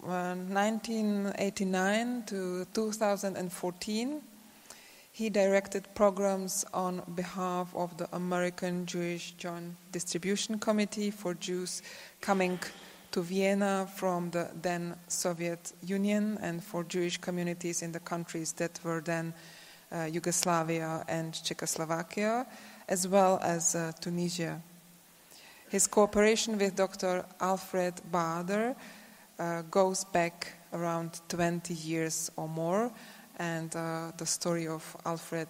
1989 to 2014, he directed programs on behalf of the American Jewish Joint Distribution Committee for Jews coming to Vienna from the then Soviet Union and for Jewish communities in the countries that were then Yugoslavia and Czechoslovakia, as well as Tunisia. His cooperation with Dr. Alfred Bader goes back around 20 years or more, and the story of Alfred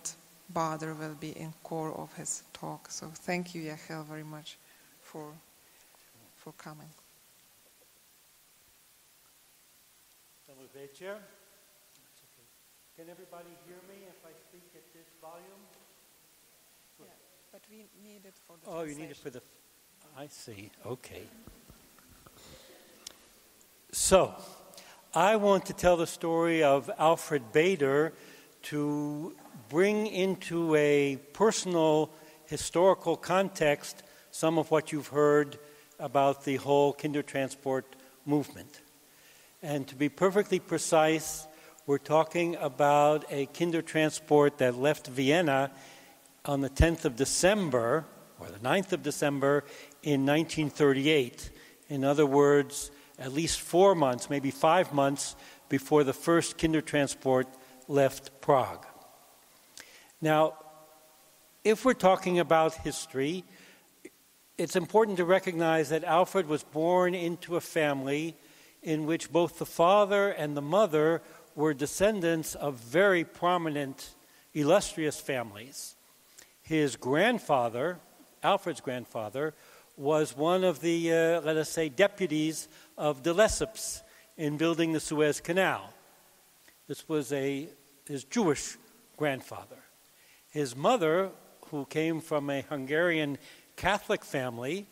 Bader will be in core of his talk. So thank you, Yechiel, very much for coming. Can everybody hear me if I speak at this volume? Yeah, but we need it for the Oh, you need it for the... I see. Okay. So, I want to tell the story of Alfred Bader to bring into a personal historical context some of what you've heard about the whole Kindertransport movement. And to be perfectly precise, we're talking about a Kindertransport that left Vienna on the 10th of December, or the 9th of December, in 1938. In other words, at least 4 months, maybe 5 months, before the first Kindertransport left Prague. Now, if we're talking about history, it's important to recognize that Alfred was born into a family in which both the father and the mother were descendants of very prominent, illustrious families. His grandfather, Alfred's grandfather, was one of the, let us say, deputies of de Lesseps in building the Suez Canal. This was his Jewish grandfather. His mother, who came from a Hungarian Catholic family,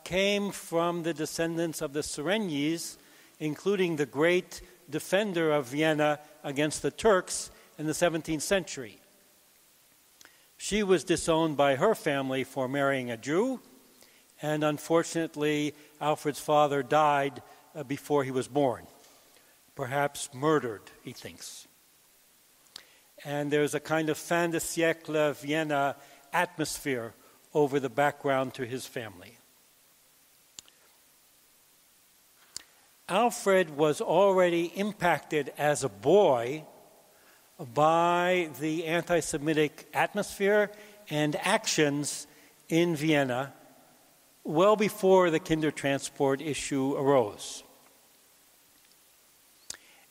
came from the descendants of the Serenyis, including the great defender of Vienna against the Turks in the 17th century. She was disowned by her family for marrying a Jew, and unfortunately, Alfred's father died before he was born, perhaps murdered, he thinks. And there's a kind of fin de siècle Vienna atmosphere over the background to his family. Alfred was already impacted as a boy by the anti-Semitic atmosphere and actions in Vienna well before the Kindertransport issue arose.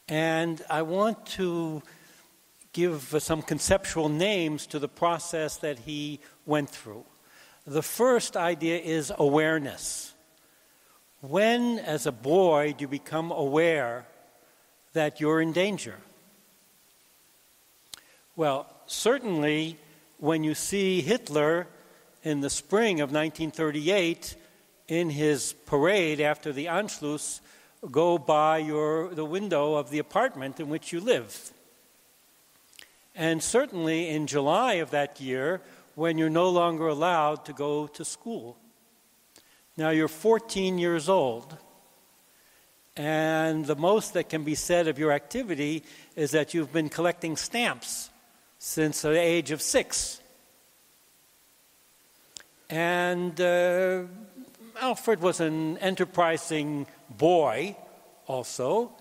And I want to give some conceptual names to the process that he went through. The first idea is awareness. When, as a boy, do you become aware that you're in danger? Well, certainly when you see Hitler in the spring of 1938 in his parade after the Anschluss go by the window of the apartment in which you live. And certainly in July of that year when you're no longer allowed to go to school. Now you're 14 years old, and the most that can be said of your activity is that you've been collecting stamps since the age of 6. And Alfred was an enterprising boy also,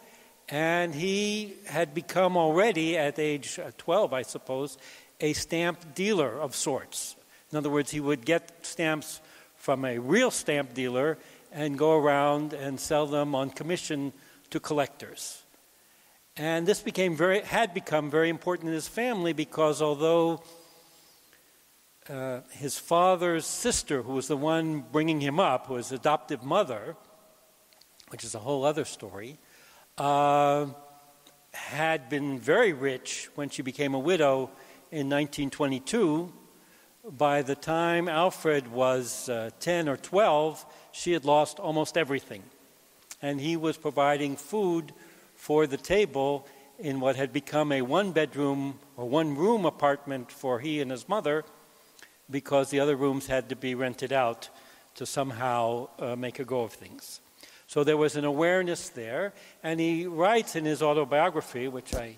and he had become already at age 12, I suppose, a stamp dealer of sorts. In other words, he would get stamps from a real stamp dealer and go around and sell them on commission to collectors. And this had become very important in his family because although his father's sister, who was the one bringing him up, who was his adoptive mother, which is a whole other story, had been very rich when she became a widow in 1922. By the time Alfred was 10 or 12, she had lost almost everything. And he was providing food for the table in what had become a one-bedroom or one-room apartment for he and his mother, because the other rooms had to be rented out to somehow make a go of things. So there was an awareness there, and he writes in his autobiography, which I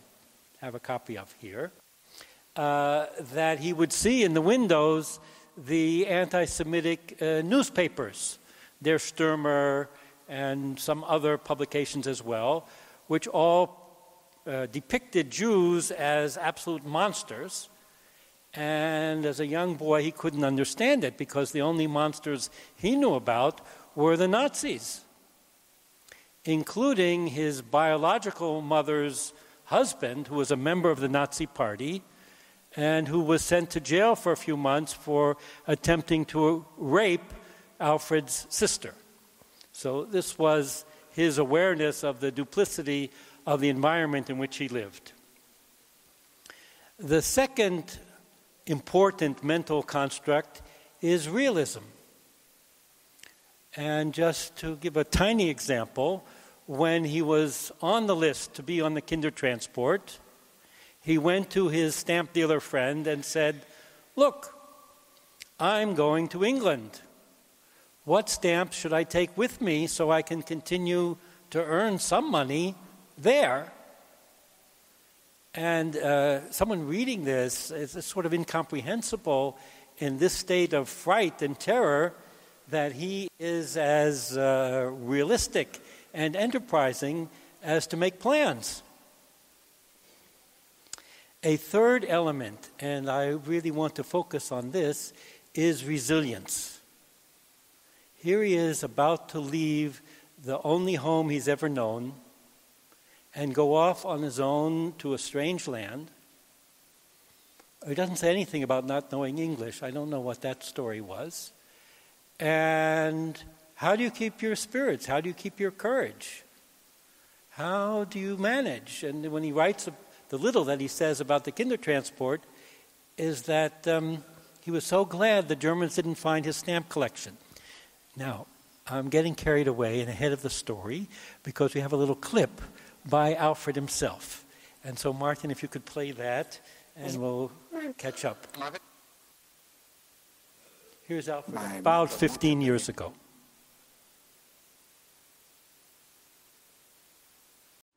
have a copy of here, that he would see in the windows the anti-Semitic newspapers, Der Stürmer and some other publications as well, which all depicted Jews as absolute monsters. And as a young boy, he couldn't understand it because the only monsters he knew about were the Nazis, including his biological mother's husband, who was a member of the Nazi Party and who was sent to jail for a few months for attempting to rape Alfred's sister. So this was his awareness of the duplicity of the environment in which he lived. The second important mental construct is realism. And just to give a tiny example, when he was on the list to be on the Kindertransport, he went to his stamp dealer friend and said, "Look, I'm going to England. What stamps should I take with me so I can continue to earn some money there?" And someone reading this is sort of incomprehensible in this state of fright and terror that he is as realistic and enterprising as to make plans. A third element, and I really want to focus on this, is resilience. Here he is about to leave the only home he's ever known and go off on his own to a strange land. He doesn't say anything about not knowing English. I don't know what that story was. And how do you keep your spirits? How do you keep your courage? How do you manage? And when he writes the little that he says about the Kindertransport is that he was so glad the Germans didn't find his stamp collection. Now, I'm getting carried away and ahead of the story because we have a little clip by Alfred himself. And so, Martin, if you could play that, and we'll catch up. Here's Alfred about 15 years ago.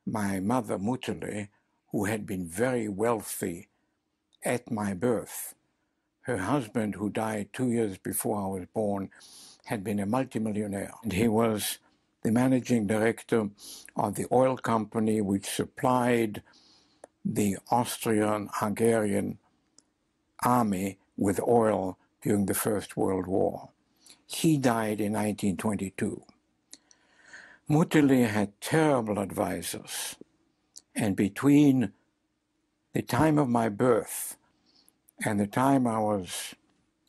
My mother, Mutterle, who had been very wealthy at my birth, her husband, who died 2 years before I was born, had been a multimillionaire. And he was the managing director of the oil company which supplied the Austrian-Hungarian army with oil during the First World War. He died in 1922. Mutterle had terrible advisors, and between the time of my birth and the time I was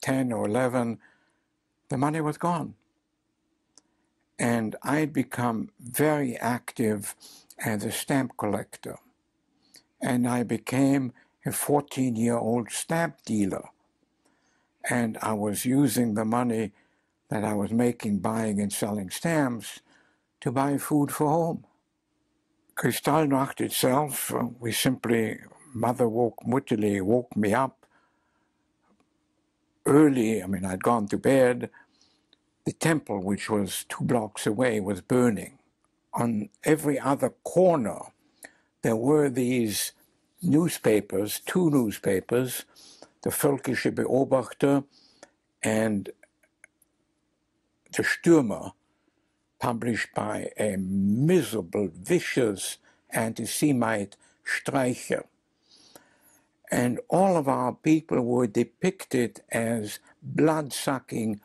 10 or 11, the money was gone. And I had become very active as a stamp collector. And I became a 14-year-old stamp dealer. And I was using the money that I was making buying and selling stamps to buy food for home. Kristallnacht itself, Mutterle woke me up early. I mean, I'd gone to bed. The temple, which was 2 blocks away, was burning. On every other corner, there were these newspapers, 2 newspapers, the Völkische Beobachter and the Stürmer, published by a miserable, vicious anti-Semite Streicher. And all of our people were depicted as blood-sucking,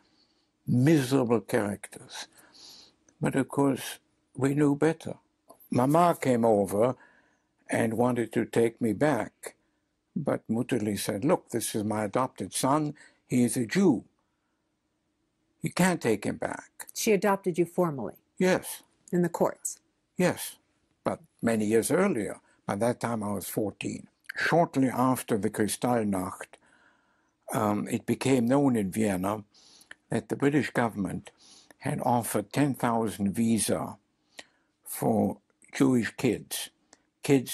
miserable characters. But of course, we knew better. Mama came over and wanted to take me back. But Mutterle said, "Look, this is my adopted son. He is a Jew. You can't take him back. She adopted you formally? Yes. In the courts? Yes, but many years earlier. By that time I was 14. Shortly after the Kristallnacht, it became known in Vienna that the British government had offered 10,000 visa for Jewish kids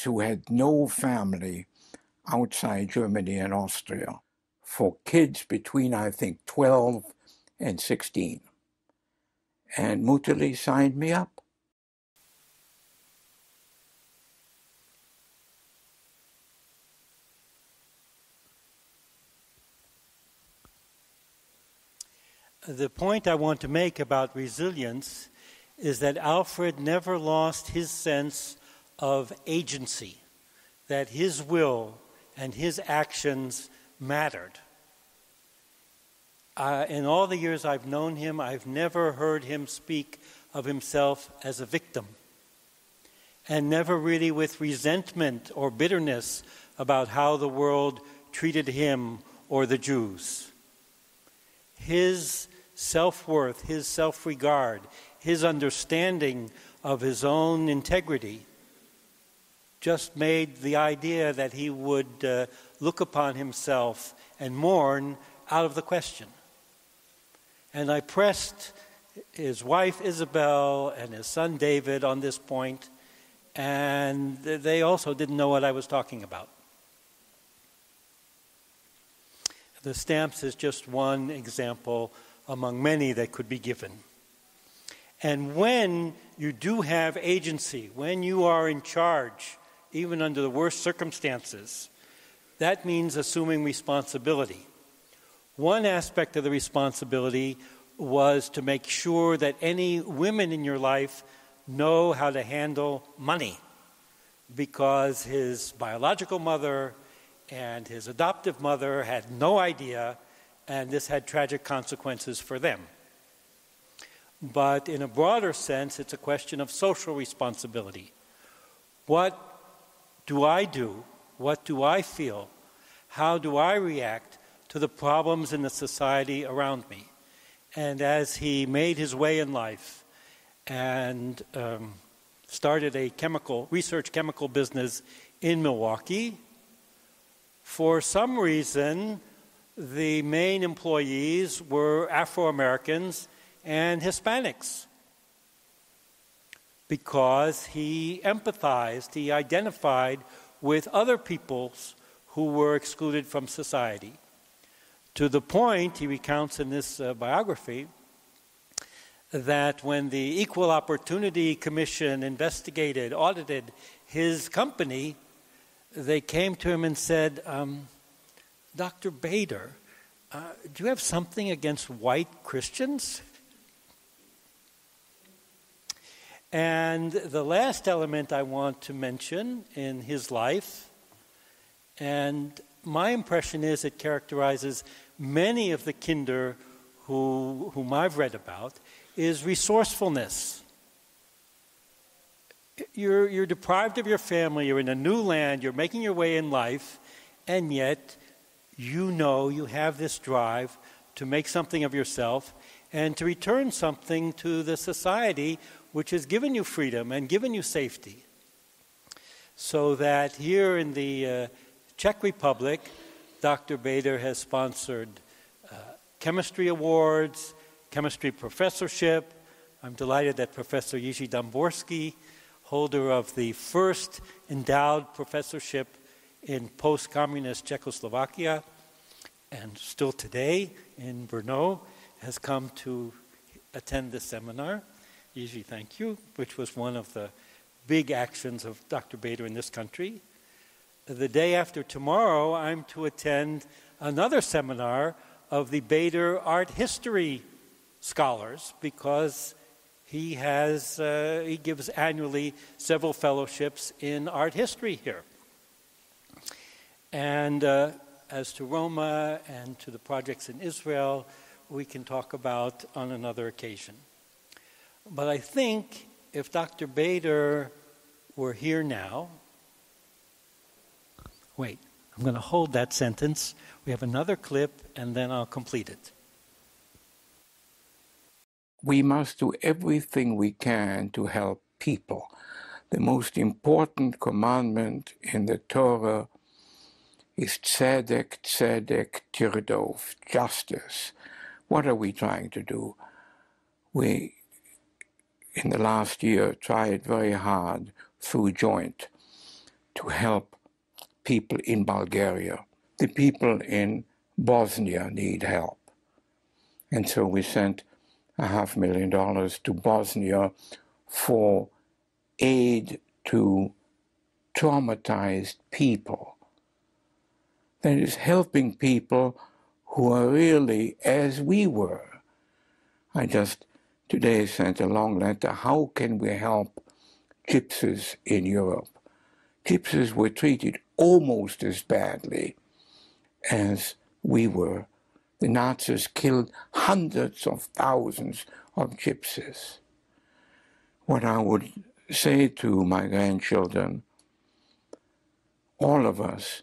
who had no family outside Germany and Austria, for kids between, I think, 12 and 16. And Mutterli signed me up. The point I want to make about resilience is that Alfred never lost his sense of agency, that his will and his actions mattered. In all the years I've known him, I've never heard him speak of himself as a victim, and never really with resentment or bitterness about how the world treated him or the Jews. His self-worth, his self-regard, his understanding of his own integrity just made the idea that he would look upon himself and mourn out of the question. And I pressed his wife Isabel and his son David on this point, and they also didn't know what I was talking about. The stamps is just one example among many that could be given. And when you do have agency, when you are in charge, even under the worst circumstances, that means assuming responsibility. One aspect of the responsibility was to make sure that any women in your life know how to handle money, because his biological mother and his adoptive mother had no idea, and this had tragic consequences for them. But in a broader sense, it's a question of social responsibility. What do I do? What do I feel? How do I react to the problems in the society around me? And as he made his way in life and started a research chemical business in Milwaukee, for some reason, the main employees were Afro-Americans and Hispanics, because he empathized, he identified with other peoples who were excluded from society. To the point, he recounts in this biography, that when the Equal Opportunity Commission investigated, audited his company, they came to him and said, Dr. Bader, do you have something against white Christians? And the last element I want to mention in his life, and my impression is it characterizes many of the Kinder whom I've read about, is resourcefulness. You're deprived of your family, you're in a new land, you're making your way in life, and yet you know you have this drive to make something of yourself and to return something to the society which has given you freedom and given you safety. So that here in the Czech Republic, Dr. Bader has sponsored chemistry awards, chemistry professorship. I'm delighted that Professor Jiří Damborský, holder of the first endowed professorship in post-communist Czechoslovakia, and still today in Brno, has come to attend this seminar. Jiří, thank you, which was one of the big actions of Dr. Bader in this country. The day after tomorrow, I'm to attend another seminar of the Bader art history scholars, because he gives annually several fellowships in art history here. And as to Roma and to the projects in Israel, we can talk about on another occasion. But I think if Dr. Bader were here now, wait, I'm going to hold that sentence. We have another clip, and then I'll complete it. We must do everything we can to help people. The most important commandment in the Torah is tzedek, tzedek, tirdov, justice. What are we trying to do? We, in the last year, tried very hard through Joint to help people in Bulgaria. The people in Bosnia need help. And so we sent $500,000 to Bosnia for aid to traumatized people. That is helping people who are really as we were. I just today sent a long letter. How can we help gypsies in Europe? Gypsies were treated almost as badly as we were. The Nazis killed hundreds of thousands of gypsies. What I would say to my grandchildren, all of us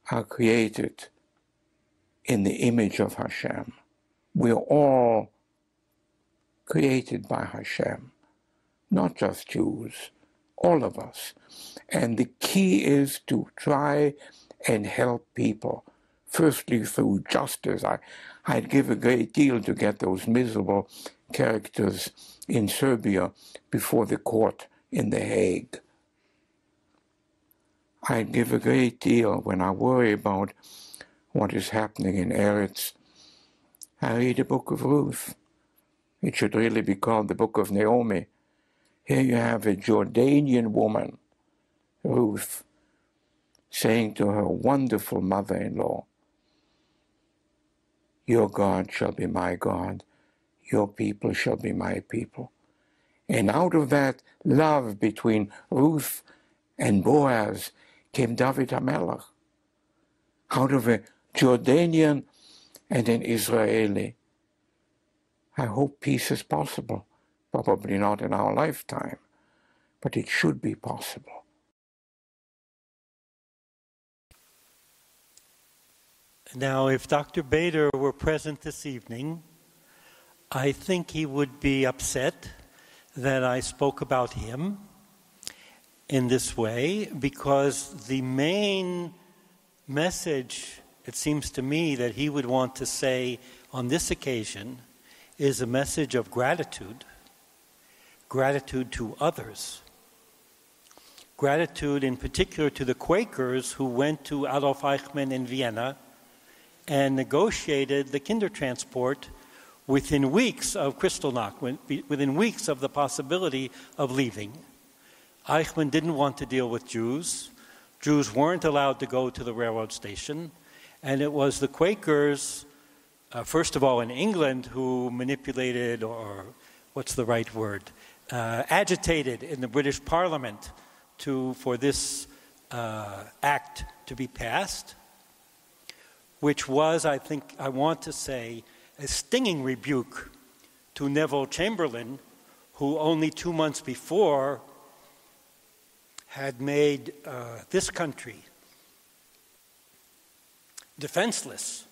are created in the image of Hashem. We're all created by Hashem, not just Jews, all of us. And the key is to try and help people. Firstly, through justice. I'd give a great deal to get those miserable characters in Serbia before the court in The Hague. I'd give a great deal when I worry about what is happening in Eretz. I read the book of Ruth. It should really be called the book of Naomi. Here you have a Jordanian woman, Ruth, saying to her wonderful mother-in-law, "Your God shall be my God, your people shall be my people." And out of that love between Ruth and Boaz came David HaMelech. Out of a Jordanian and an Israeli. I hope peace is possible. Probably not in our lifetime, but it should be possible. Now, if Dr. Bader were present this evening, I think he would be upset that I spoke about him in this way, because the main message, it seems to me, that he would want to say on this occasion is a message of gratitude. Gratitude to others. Gratitude in particular to the Quakers who went to Adolf Eichmann in Vienna and negotiated the Kindertransport within weeks of Kristallnacht, within weeks of the possibility of leaving. Eichmann didn't want to deal with Jews. Jews weren't allowed to go to the railroad station. And it was the Quakers, first of all in England, who manipulated, or what's the right word, agitated in the British Parliament for this act to be passed, which was, I think, I want to say, a stinging rebuke to Neville Chamberlain, who only 2 months before had made this country defenseless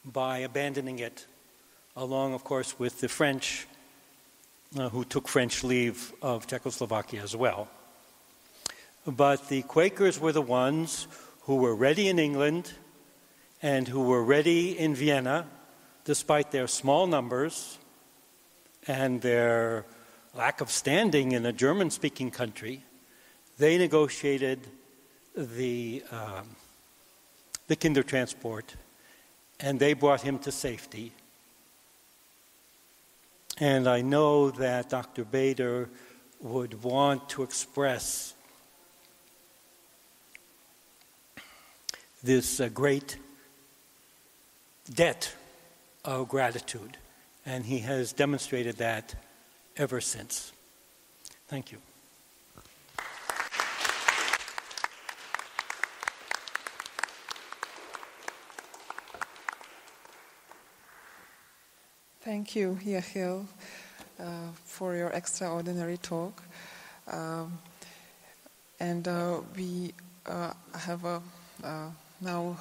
by abandoning it, along, of course, with the French, who took French leave of Czechoslovakia as well. But the Quakers were the ones who were ready in England and who were ready in Vienna, despite their small numbers and their lack of standing in a German-speaking country. They negotiated the Kindertransport, and they brought him to safety. And I know that Dr. Bader would want to express this great debt of gratitude, and he has demonstrated that ever since. Thank you. Thank you, Yechiel, for your extraordinary talk. And we I have now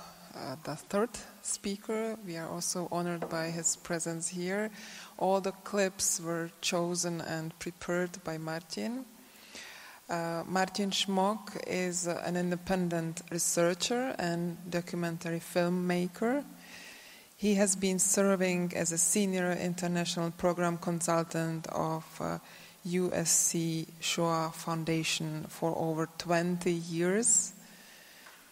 the third speaker. We are also honored by his presence here. All the clips were chosen and prepared by Martin. Martin Schmock is an independent researcher and documentary filmmaker. He has been serving as a senior international program consultant of USC Shoah Foundation for over 20 years,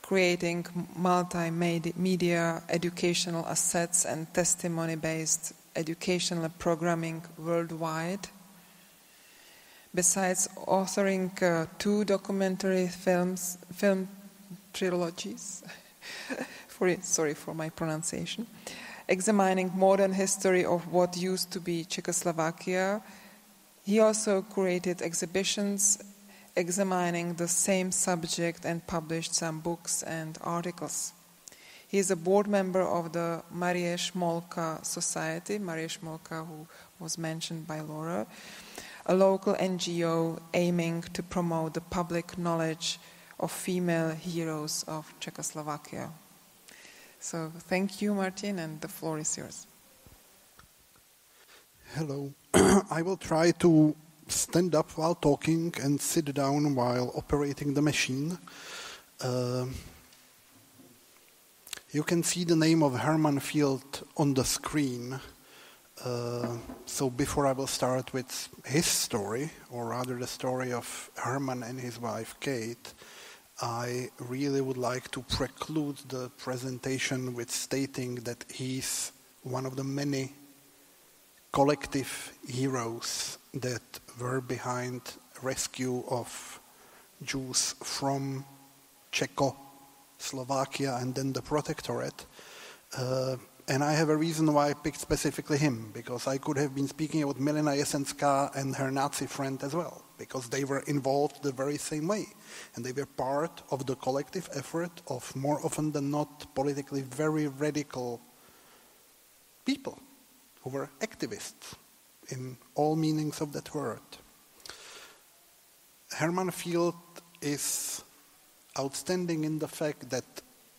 creating multimedia educational assets and testimony-based educational programming worldwide. Besides authoring 2 documentary film trilogies, sorry for my pronunciation, examining modern history of what used to be Czechoslovakia, he also created exhibitions examining the same subject and published some books and articles. He is a board member of the Marie Smolka Society, Marie Smolka, who was mentioned by Laura, a local NGO aiming to promote the public knowledge of female heroes of Czechoslovakia. So thank you, Martin, and the floor is yours. Hello. I will try to stand up while talking and sit down while operating the machine. You can see the name of Herman Field on the screen. So before I will start with his story, or rather the story of Herman and his wife Kate, I really would like to preclude the presentation with stating that he's one of the many collective heroes that were behind rescue of Jews from Czechoslovakia and then the Protectorate. And I have a reason why I picked specifically him, because I could have been speaking about Milena Jesenská and her Nazi friend as well, because they were involved the very same way. And they were part of the collective effort of, more often than not, politically very radical people who were activists in all meanings of that word. Herman Field is outstanding in the fact that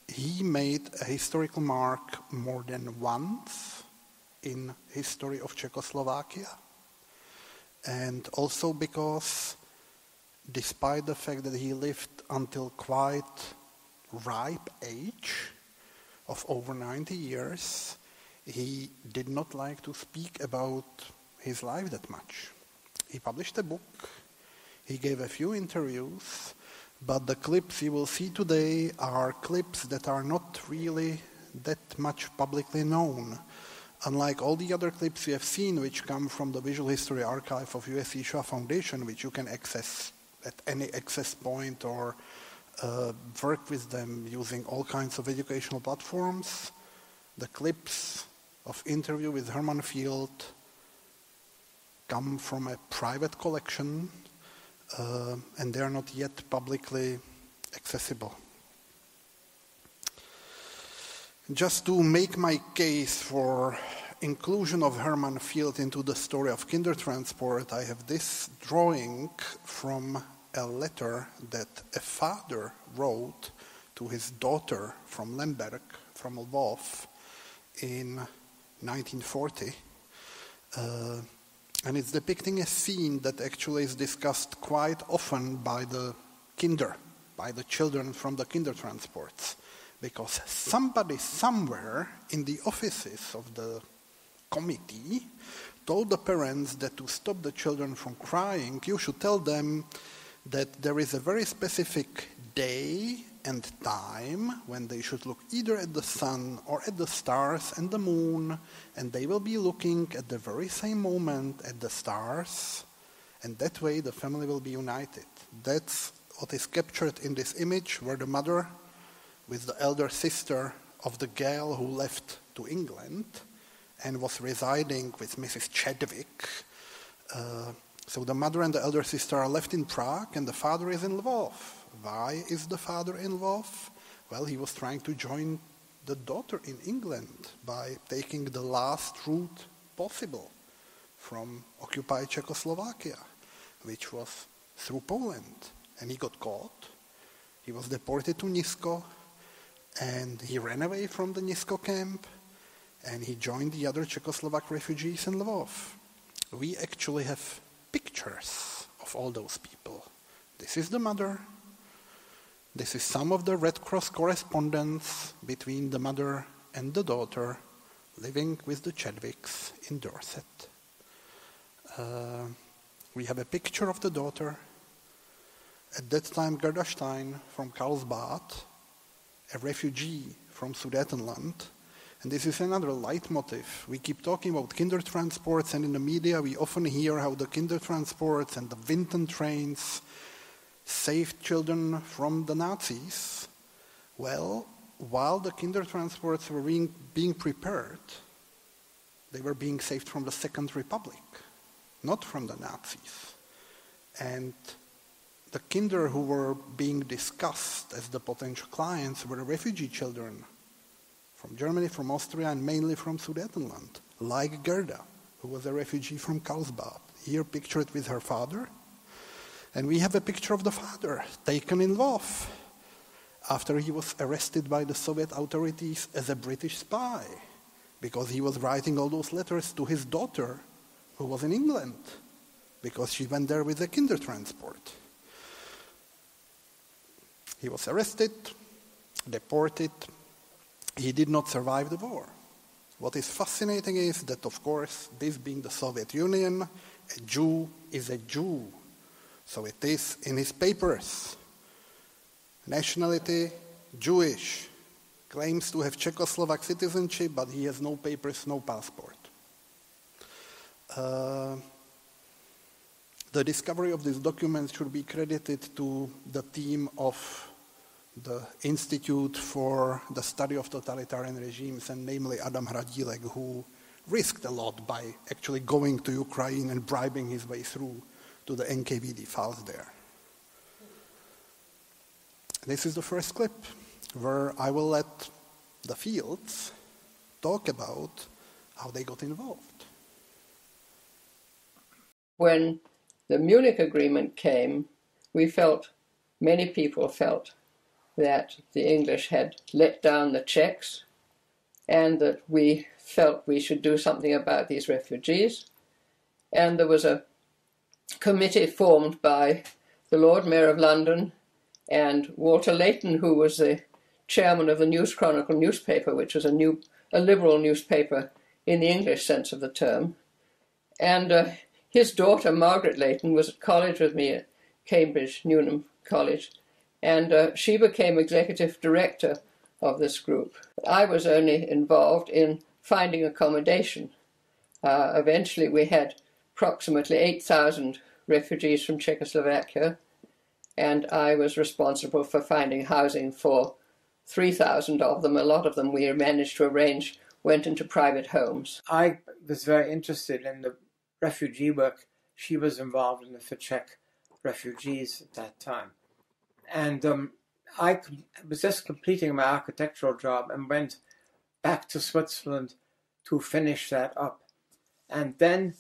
he made a historical mark more than once in history of Czechoslovakia, and also because despite the fact that he lived until quite ripe age of over 90 years, he did not like to speak about his life that much. He published a book, he gave a few interviews, but the clips you will see today are clips that are not really that much publicly known. Unlike all the other clips you have seen, which come from the Visual History Archive of USC Shoah Foundation, which you can access at any access point or work with them using all kinds of educational platforms, the clips of interview with Herman Field come from a private collection, and they are not yet publicly accessible. Just to make my case for inclusion of Herman Field into the story of Kindertransport, I have this drawing from a letter that a father wrote to his daughter from Lemberg, from Lvov, in 1940. And it's depicting a scene that actually is discussed quite often by the children from the Kindertransports, because somebody somewhere in the offices of the committee told the parents that to stop the children from crying, you should tell them that there is a very specific day and time when they should look either at the sun or at the stars and the moon, and they will be looking at the very same moment at the stars, and that way the family will be united. That's what is captured in this image, where the mother with the elder sister of the girl who left to England and was residing with Mrs. Chadwick. So the mother and the elder sister are left in Prague and the father is in Lvov. Why is the father in Lvov? Well, he was trying to join the daughter in England by taking the last route possible from occupied Czechoslovakia, which was through Poland. And he got caught, He was deported to Nisko, and he ran away from the Nisko camp, and he joined the other Czechoslovak refugees in Lvov. We actually have pictures of all those people. This is the mother. This is some of the Red Cross correspondence between the mother and the daughter living with the Chadwicks in Dorset. We have a picture of the daughter. At that time, Gerda Stein from Karlsbad, a refugee from Sudetenland. And this is another leitmotif. We keep talking about Kindertransports, and in the media we often hear how the Kindertransports and the Winton trains saved children from the Nazis. Well, while the Kindertransports were being prepared, they were being saved from the Second Republic, not from the Nazis. And the kinder who were being discussed as the potential clients were refugee children from Germany, from Austria, and mainly from Sudetenland, like Gerda, who was a refugee from Karlsbad, here pictured with her father. And we have a picture of the father taken in Lvov after he was arrested by the Soviet authorities as a British spy, because he was writing all those letters to his daughter, who was in England, because she went there with a Kindertransport. He was arrested, deported. He did not survive the war. What is fascinating is that, of course, this being the Soviet Union, a Jew is a Jew. So it is in his papers. Nationality, Jewish. Claims to have Czechoslovak citizenship, but he has no papers, no passport. The discovery of this document should be credited to the team of the Institute for the Study of Totalitarian Regimes, and namely Adam Hradílek, who risked a lot by actually going to Ukraine and bribing his way through to the NKVD files there. This is the first clip where I will let the fields talk about how they got involved. When the Munich Agreement came, many people felt that the English had let down the Czechs, and that we felt we should do something about these refugees. And there was a committee formed by the Lord Mayor of London and Walter Layton, who was the chairman of the News Chronicle newspaper, which was a liberal newspaper in the English sense of the term. And his daughter, Margaret Layton, was at college with me at Cambridge, Newnham College, and she became executive director of this group. I was only involved in finding accommodation. Eventually we had approximately 8,000 refugees from Czechoslovakia, and I was responsible for finding housing for 3,000 of them. A lot of them we managed to arrange went into private homes. I was very interested in the refugee work. She was involved in for Czech refugees at that time. And I was just completing my architectural job and went back to Switzerland to finish that up. And then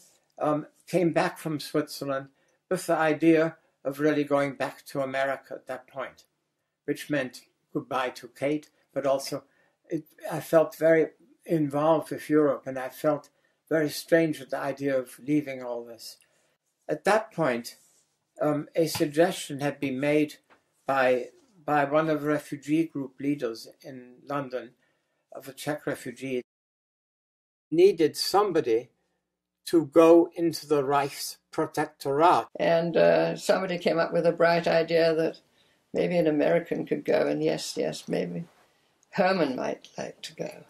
came back from Switzerland with the idea of really going back to America at that point, which meant goodbye to Kate, but also I felt very involved with Europe, and I felt very strange at the idea of leaving all this. At that point, a suggestion had been made by one of the refugee group leaders in London of the Czech refugees. Needed somebody to go into the Reich's protectorate. And somebody came up with a bright idea that maybe an American could go, and yes, maybe Herman might like to go.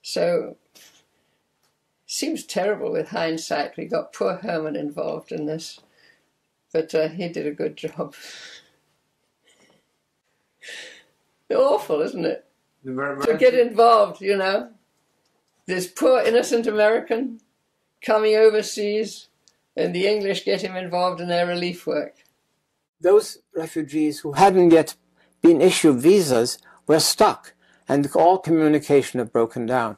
So, seems terrible with hindsight. We got poor Herman involved in this, but he did a good job. Awful, isn't it? To get involved, you know. This poor innocent American coming overseas, and the English get him involved in their relief work. Those refugees who hadn't yet been issued visas were stuck, and all communication had broken down.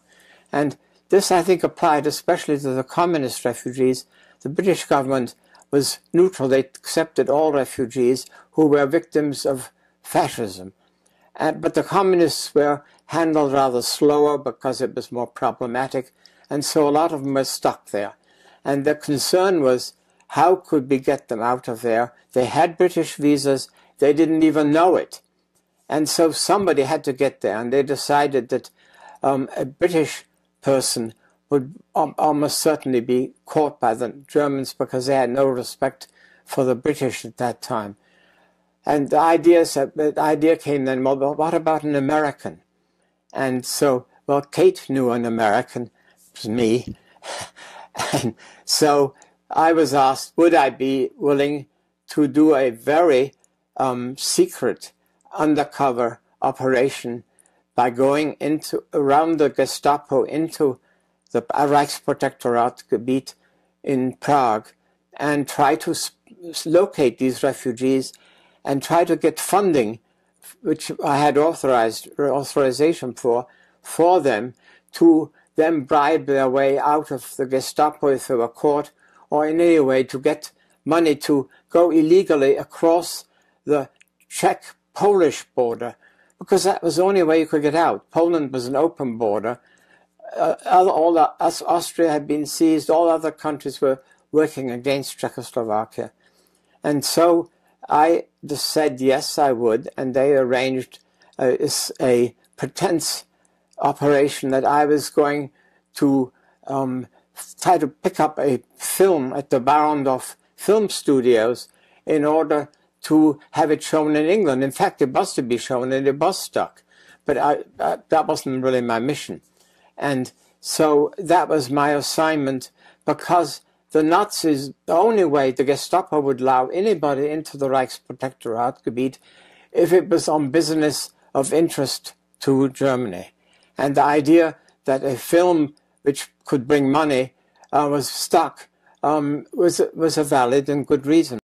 And this, I think, applied especially to the communist refugees. The British government was neutral. They accepted all refugees who were victims of fascism. But the communists were handled rather slower because it was more problematic, and so a lot of them were stuck there. And the concern was, how could we get them out of there? They had British visas, they didn't even know it. And so somebody had to get there, and they decided that a British person would almost certainly be caught by the Germans because they had no respect for the British at that time. And the idea came then, well, what about an American? And so, well, Kate knew an American, it was me. And so I was asked, would I be willing to do a very secret undercover operation by going around the Gestapo into the Reichsprotektorat in Prague and try to locate these refugees and try to get funding, which I had authorization for them, to then bribe their way out of the Gestapo if they were caught, or in any way to get money to go illegally across the Czech-Polish border, because that was the only way you could get out. Poland was an open border. Austria had been seized. All other countries were working against Czechoslovakia. And so I just said yes, I would, and they arranged a pretense operation that I was going to try to pick up a film at the Barondov Film Studios in order to have it shown in England. In fact, it was to be shown, and it was stuck. But that wasn't really my mission. And so that was my assignment, because the Nazis, the only way the Gestapo would allow anybody into the Reichsprotektorat gebiet if it was on business of interest to Germany. And the idea that a film which could bring money was stuck was a valid and good reason.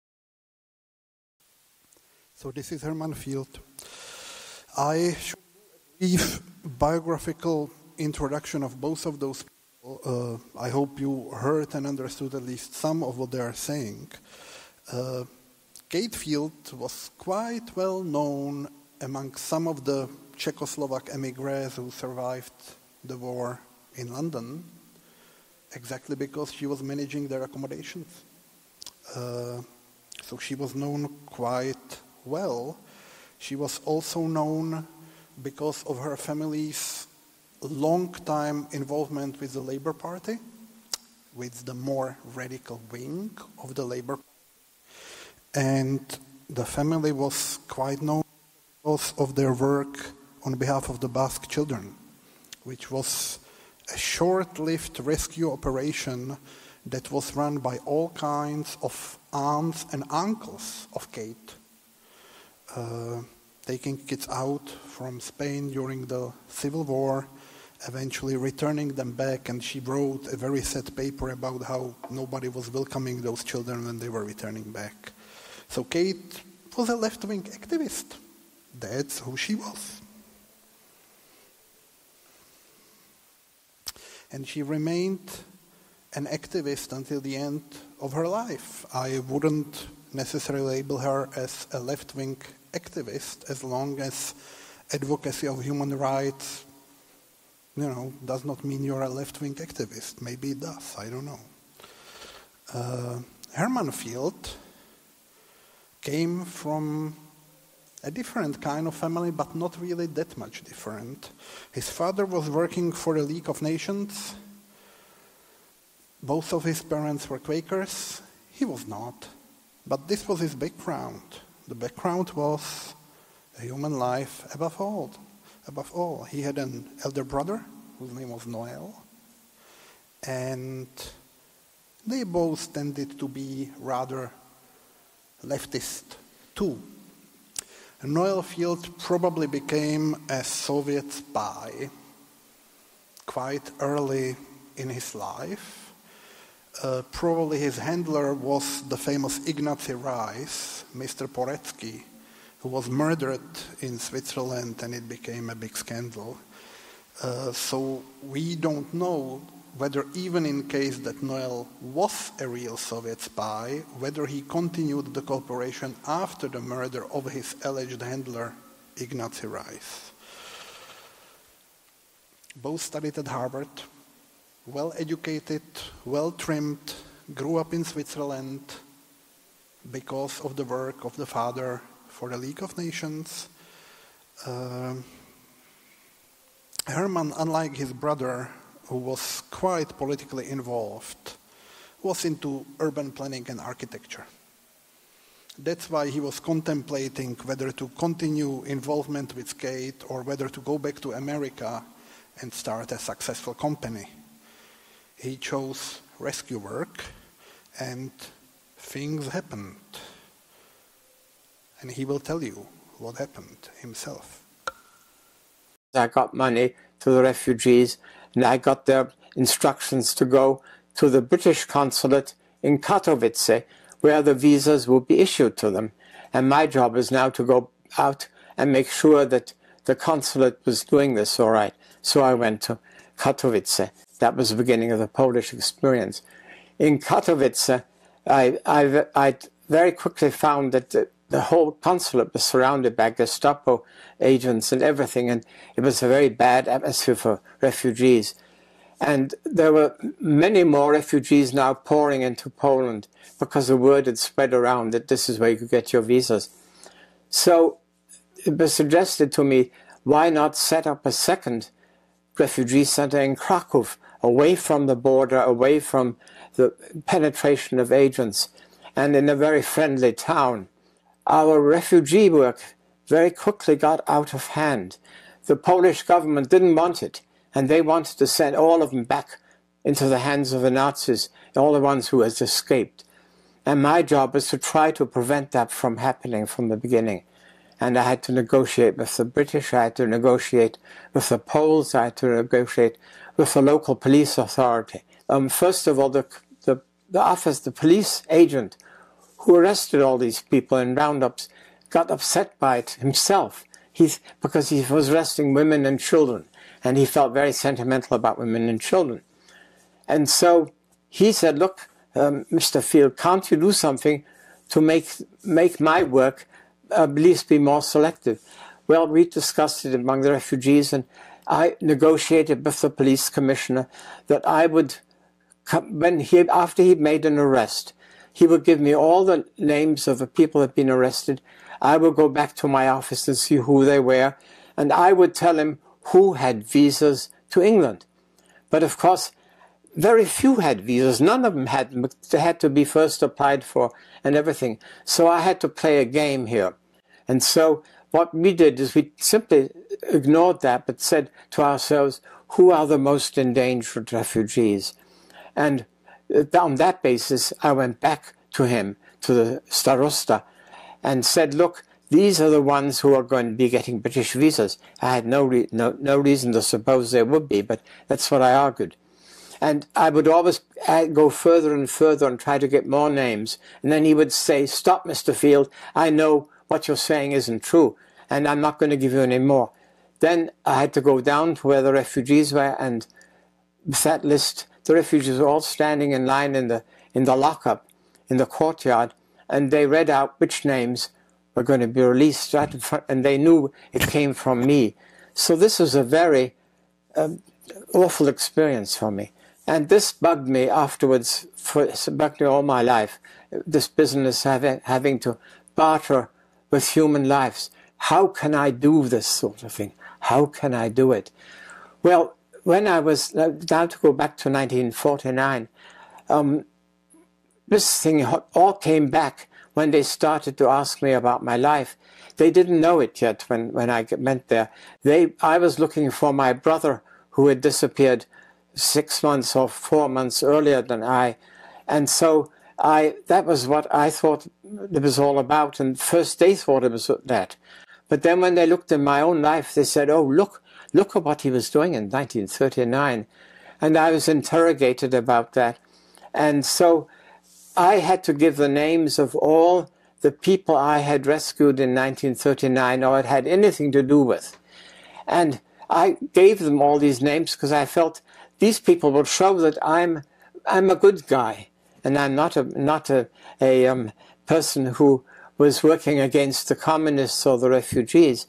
So this is Herman Field. I should do a brief biographical introduction of both of those people. I hope you heard and understood at least some of what they are saying. Kate Field was quite well known among some of the Czechoslovak emigres who survived the war in London, exactly because she was managing their accommodations. So she was known quite well. She was also known because of her family's long-time involvement with the Labour Party, with the more radical wing of the Labour Party. And the family was quite known because of their work on behalf of the Basque children, which was a short-lived rescue operation that was run by all kinds of aunts and uncles of Kate, taking kids out from Spain during the Civil War, eventually returning them back, and she wrote a very sad paper about how nobody was welcoming those children when they were returning back. So Kate was a left-wing activist. That's who she was. And she remained an activist until the end of her life. I wouldn't necessarily label her as a left-wing activist as long as advocacy of human rights, does not mean you're a left-wing activist. Maybe it does, I don't know. Herman Field came from a different kind of family, but not really that much different. His father was working for the League of Nations. Both of his parents were Quakers. He was not. But this was his background. The background was a human life above all. Above all, he had an elder brother whose name was Noel. And they both tended to be rather leftist too. Noel Field probably became a Soviet spy quite early in his life. Probably his handler was the famous Ignacy Rice, Mr. Poretsky, who was murdered in Switzerland, and it became a big scandal. So we don't know whether even in case that Noel was a real Soviet spy, whether he continued the cooperation after the murder of his alleged handler, Ignacy Rice. Both studied at Harvard, well-educated, well-trimmed, grew up in Switzerland because of the work of the father for the League of Nations. Herman, unlike his brother, who was quite politically involved, was into urban planning and architecture. That's why he was contemplating whether to continue involvement with Skate or whether to go back to America and start a successful company. He chose rescue work, and things happened. And he will tell you what happened himself. I got money to the refugees, and I got their instructions to go to the British consulate in Katowice, where the visas would be issued to them. And my job is now to go out and make sure that the consulate was doing this all right. So I went to Katowice. That was the beginning of the Polish experience. In Katowice, I very quickly found that the whole consulate was surrounded by Gestapo agents and everything, and it was a very bad atmosphere for refugees. And there were many more refugees now pouring into Poland because the word had spread around that this is where you could get your visas. So it was suggested to me, why not set up a second refugee center in Krakow, away from the border, away from the penetration of agents, and in a very friendly town. Our refugee work very quickly got out of hand. The Polish government didn't want it, and they wanted to send all of them back into the hands of the Nazis, all the ones who had escaped. And my job was to try to prevent that from happening from the beginning. And I had to negotiate with the British, I had to negotiate with the Poles, I had to negotiate with the local police authority. First of all, the police agent who arrested all these people in roundups got upset by it himself, because he was arresting women and children, and he felt very sentimental about women and children. And so he said, look, Mr. Field, can't you do something to make my work at least be more selective? Well, we discussed it among the refugees, and I negotiated with the police commissioner that I would, after he made an arrest, he would give me all the names of the people that had been arrested. I would go back to my office and see who they were, and I would tell him who had visas to England. But of course, very few had visas. None of them had them. They had to be first applied for and everything. So I had to play a game here. And so what we did is we simply ignored that, but said to ourselves, who are the most endangered refugees? And on that basis, I went back to him, to the Starosta, and said, look, these are the ones who are going to be getting British visas. I had no reason to suppose there would be, but that's what I argued. And I would always go further and further and try to get more names. And then he would say, stop, Mr. Field, I know what you're saying isn't true, and I'm not going to give you any more. Then I had to go down to where the refugees were, and with that list, the refugees were all standing in line in the lockup, in the courtyard, and they read out which names were going to be released right in front, and they knew it came from me. So this was a very awful experience for me. And this bugged me afterwards, bugged me all my life, this business having to barter with human lives. How can I do this sort of thing? How can I do it? Well, when I was, now to go back to 1949, this thing all came back when they started to ask me about my life. They didn't know it yet when I went there. I was looking for my brother who had disappeared 6 months or 4 months earlier than I. And so that was what I thought it was all about. And first they thought it was that. But then when they looked in my own life, they said, oh, look at what he was doing in 1939. And I was interrogated about that. And so I had to give the names of all the people I had rescued in 1939 or had anything to do with. And I gave them all these names because I felt these people will show that I'm a good guy, and I'm not a person who was working against the communists or the refugees.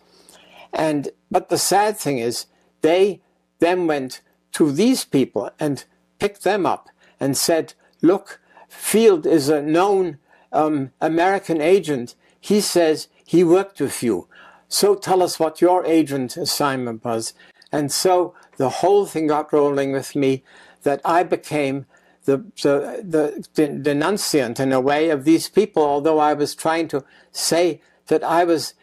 But the sad thing is, they then went to these people and picked them up and said, look, Field is a known American agent. He says he worked with you. So tell us what your agent assignment was. And so the whole thing got rolling with me, that I became the denunciant in a way of these people, although I was trying to say that I was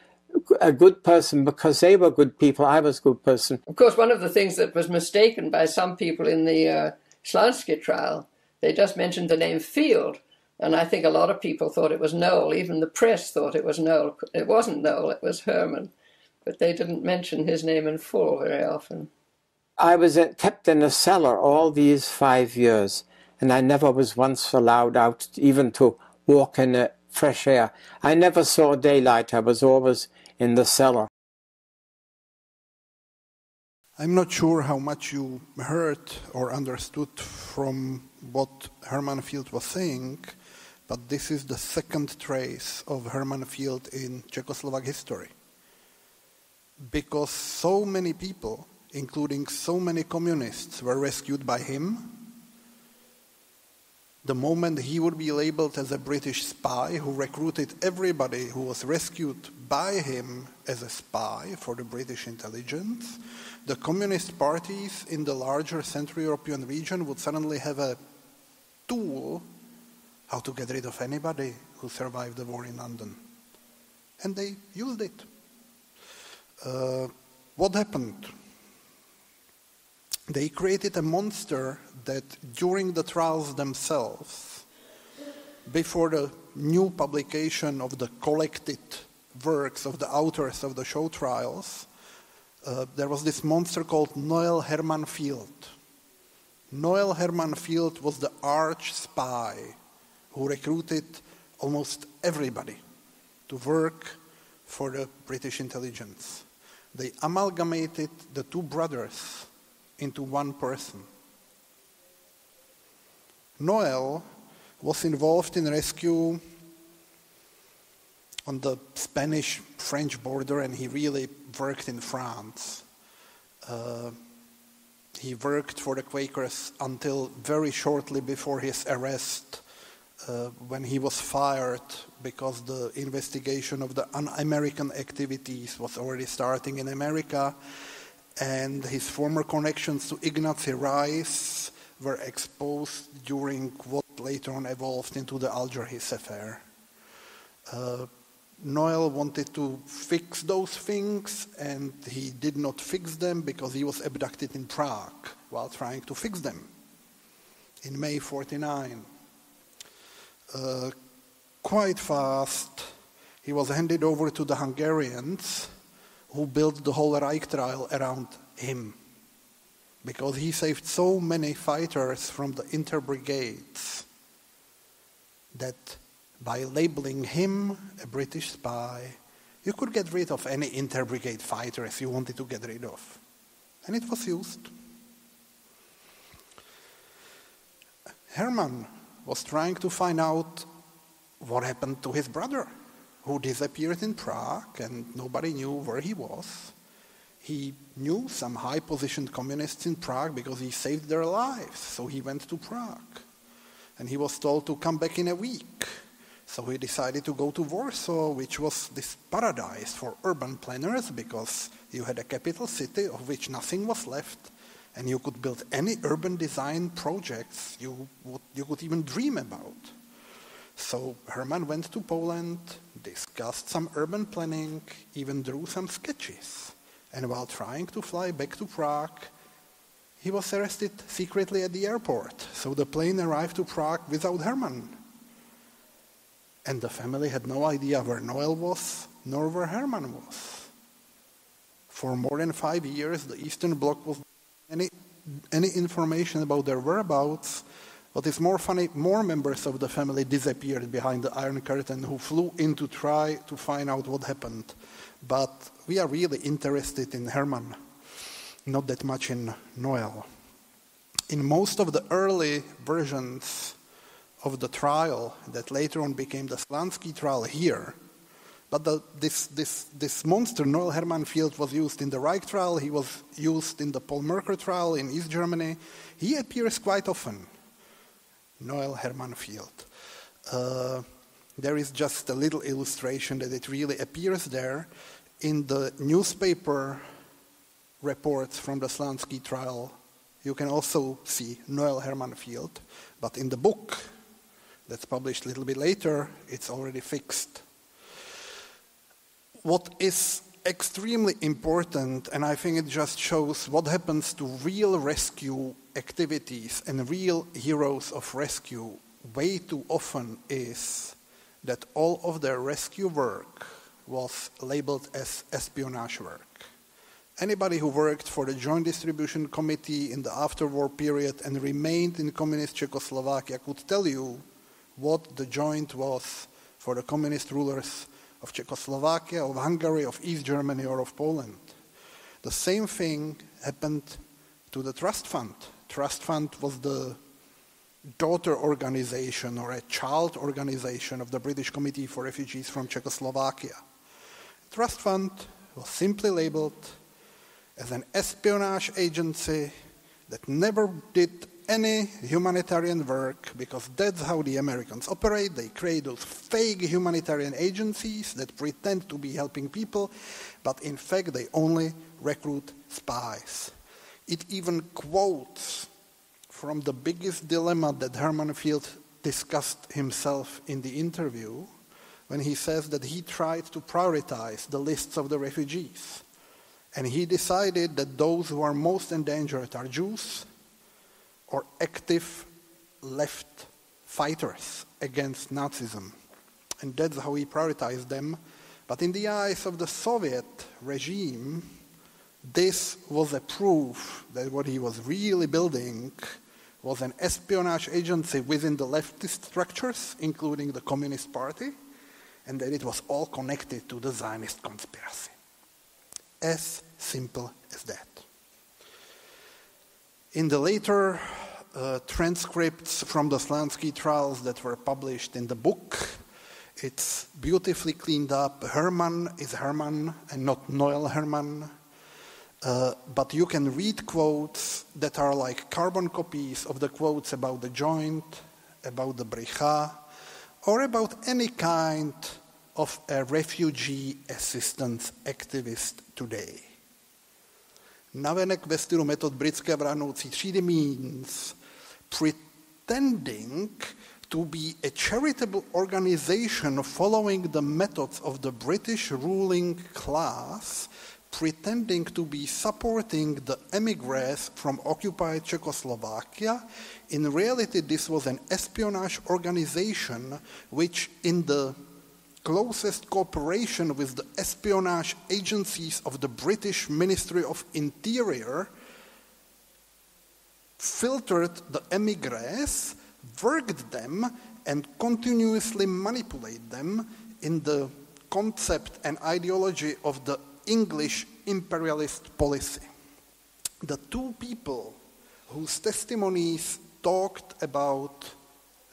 a good person because they were good people, I was a good person. Of course, one of the things that was mistaken by some people in the Slansky trial, they just mentioned the name Field, and I think a lot of people thought it was Noel. Even the press thought it was Noel. It wasn't Noel, it was Herman, but they didn't mention his name in full very often. I was kept in a cellar all these 5 years, and I never was once allowed out even to walk in the fresh air. I never saw daylight. I was always in the cellar. I'm not sure how much you heard or understood from what Herman Field was saying, but this is the second trace of Herman Field in Czechoslovak history. Because so many people, including so many communists, were rescued by him, the moment he would be labeled as a British spy who recruited everybody who was rescued by him as a spy for the British intelligence, the communist parties in the larger Central European region would suddenly have a tool how to get rid of anybody who survived the war in London. And they used it. What happened? They created a monster that during the trials themselves, before the new publication of the collected works of the authors of the show trials, there was this monster called Noel Herman Field. Noel Herman Field was the arch spy who recruited almost everybody to work for the British intelligence. They amalgamated the two brothers into one person. Noel was involved in rescue on the Spanish-French border, and he really worked in France. He worked for the Quakers until very shortly before his arrest, when he was fired because the investigation of the un-American activities was already starting in America, and his former connections to Ignacy Rice were exposed during what later on evolved into the Alger-Hiss affair. Noel wanted to fix those things, and he did not fix them because he was abducted in Prague while trying to fix them in May 1949. Quite fast, he was handed over to the Hungarians, who built the whole Reich trial around him, because he saved so many fighters from the inter-brigades that by labeling him a British spy, you could get rid of any inter-brigade fighters you wanted to get rid of. And it was used. Herman was trying to find out what happened to his brother, who disappeared in Prague, and nobody knew where he was. He knew some high-positioned communists in Prague because he saved their lives, so he went to Prague. And he was told to come back in a week. So he decided to go to Warsaw, which was this paradise for urban planners because you had a capital city of which nothing was left, and you could build any urban design projects you could even dream about. So Herman went to Poland, discussed some urban planning, even drew some sketches. And while trying to fly back to Prague, he was arrested secretly at the airport. So the plane arrived to Prague without Herman. And the family had no idea where Noel was, nor where Herman was. For more than 5 years, the Eastern Bloc was any information about their whereabouts. What is more funny, more members of the family disappeared behind the Iron Curtain who flew in to try to find out what happened. But we are really interested in Herman. not that much in Noel. In most of the early versions of the trial that later on became the Slansky trial here, but this monster, Noel Hermann Field, was used in the Reich trial, he was used in the Paul Merker trial in East Germany. He appears quite often, Noel Hermann Field. There is just a little illustration that it really appears there. In the newspaper reports from the Slansky trial, you can also see Noel Hermann Field, but in the book that's published a little bit later, it's already fixed. What is extremely important, and I think it just shows what happens to real rescue activities and real heroes of rescue way too often, is that all of their rescue work was labeled as espionage work. Anybody who worked for the Joint Distribution Committee in the after-war period and remained in communist Czechoslovakia could tell you what the Joint was for the communist rulers of Czechoslovakia, of Hungary, of East Germany, or of Poland. The same thing happened to the Trust Fund. Trust Fund was the daughter organization or a child organization of the British Committee for Refugees from Czechoslovakia. Trust Fund was simply labeled as an espionage agency that never did any humanitarian work, because that's how the Americans operate. They create those fake humanitarian agencies that pretend to be helping people, but in fact they only recruit spies. It even quotes from the biggest dilemma that Hermann Field discussed himself in the interview, when he says that he tried to prioritize the lists of the refugees. And he decided that those who are most endangered are Jews or active left fighters against Nazism. And that's how he prioritized them. But in the eyes of the Soviet regime, this was a proof that what he was really building was an espionage agency within the leftist structures, including the Communist Party, and that it was all connected to the Zionist conspiracy. As simple as that. In the later transcripts from the Slansky trials that were published in the book, it's beautifully cleaned up. Hermann is Hermann and not Noel Hermann. But you can read quotes that are like carbon copies of the quotes about the Joint, about the Bricha, or about any kind of a refugee assistance activist today. Navenek ve stylu metod britské vránoucí třídy means pretending to be a charitable organization following the methods of the British ruling class, pretending to be supporting the emigres from occupied Czechoslovakia. In reality, this was an espionage organization which, in the closest cooperation with the espionage agencies of the British Ministry of Interior, filtered the emigres, worked them, and continuously manipulate them in the concept and ideology of the English imperialist policy. The two people whose testimonies talked about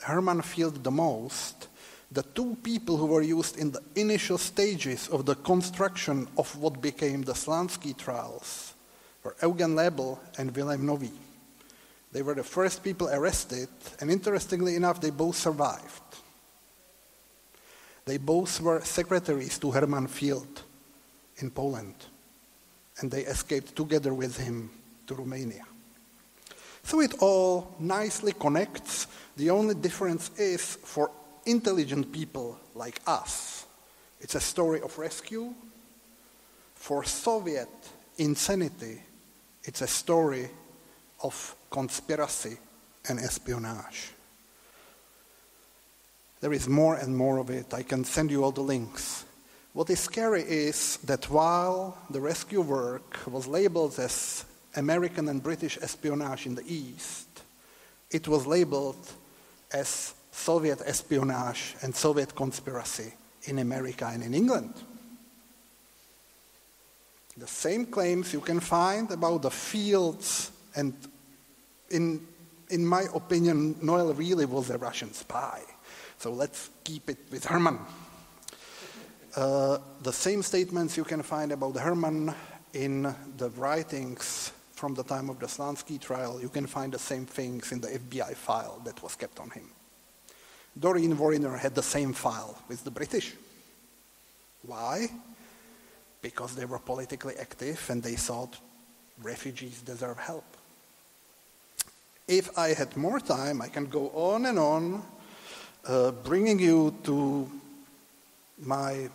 Hermann Field the most, the two people who were used in the initial stages of the construction of what became the Slansky trials, were Eugen Lebel and Wilhelm Nový. They were the first people arrested, and interestingly enough, they both survived. They both were secretaries to Hermann Field in Poland, and they escaped together with him to Romania. So it all nicely connects. The only difference is, for intelligent people like us, it's a story of rescue. For Soviet insanity, it's a story of conspiracy and espionage. There is more and more of it. I can send you all the links. What is scary is that while the rescue work was labeled as American and British espionage in the East, it was labeled as Soviet espionage and Soviet conspiracy in America and in England. The same claims you can find about the fields, and in my opinion, Noel really was a Russian spy. So let's keep it with Herman. The same statements you can find about Herman in the writings from the time of the Slansky trial. You can find the same things in the FBI file that was kept on him. Doreen Wariner had the same file with the British. Why? Because they were politically active and they thought refugees deserve help. If I had more time, I can go on and on, bringing you to my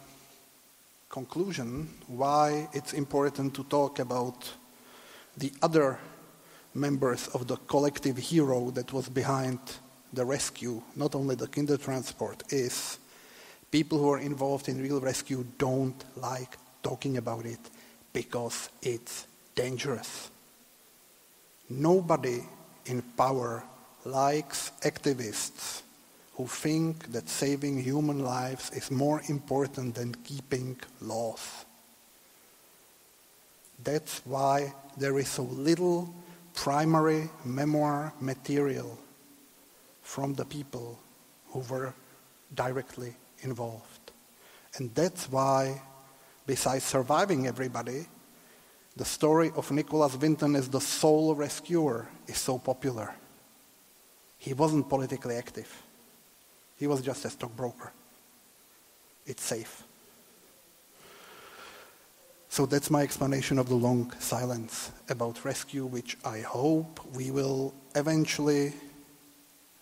conclusion why it's important to talk about the other members of the collective hero that was behind the rescue, not only the Kindertransport, is people who are involved in real rescue don't like talking about it because it's dangerous. Nobody in power likes activists who think that saving human lives is more important than keeping laws. That's why there is so little primary memoir material from the people who were directly involved. And that's why, besides surviving everybody, the story of Nicholas Winton as the sole rescuer is so popular. He wasn't politically active. He was just a stockbroker. It's safe. So that's my explanation of the long silence about rescue, which I hope we will eventually,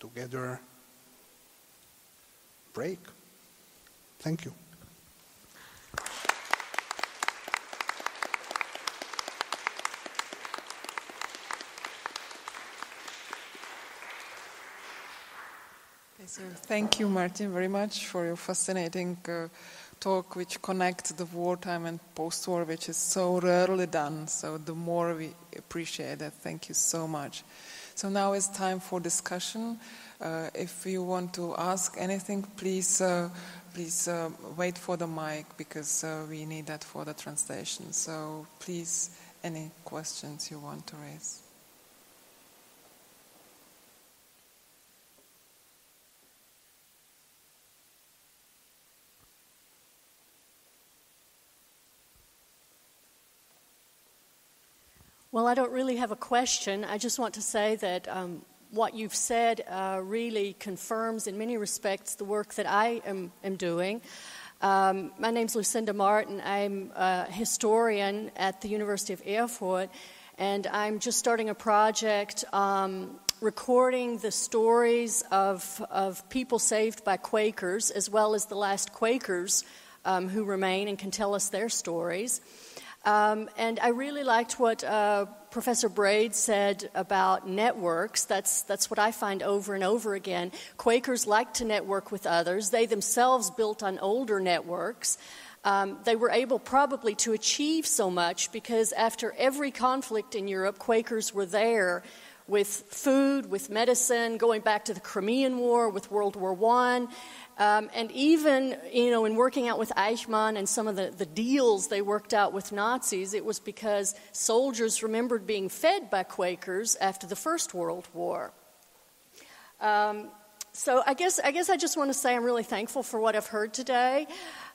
together, break. Thank you. So thank you, Martin, very much for your fascinating talk, which connects the wartime and post-war, which is so rarely done. So the more we appreciate it. Thank you so much. So now it's time for discussion. If you want to ask anything, please wait for the mic, because we need that for the translation. So please, any questions you want to raise. Well, I don't really have a question. I just want to say that what you've said really confirms in many respects the work that I am doing. My name's Lucinda Martin. I'm a historian at the University of Erfurt, and I'm just starting a project recording the stories of people saved by Quakers, as well as the last Quakers who remain and can tell us their stories. And I really liked what Professor Braid said about networks. That's what I find over and over again. Quakers like to network with others. They themselves built on older networks. They were able probably to achieve so much because after every conflict in Europe, Quakers were there with food, with medicine, going back to the Crimean War, with World War I. And even, in working out with Eichmann and some of the deals they worked out with Nazis, it was because soldiers remembered being fed by Quakers after the First World War. So I guess I just want to say I'm really thankful for what I've heard today.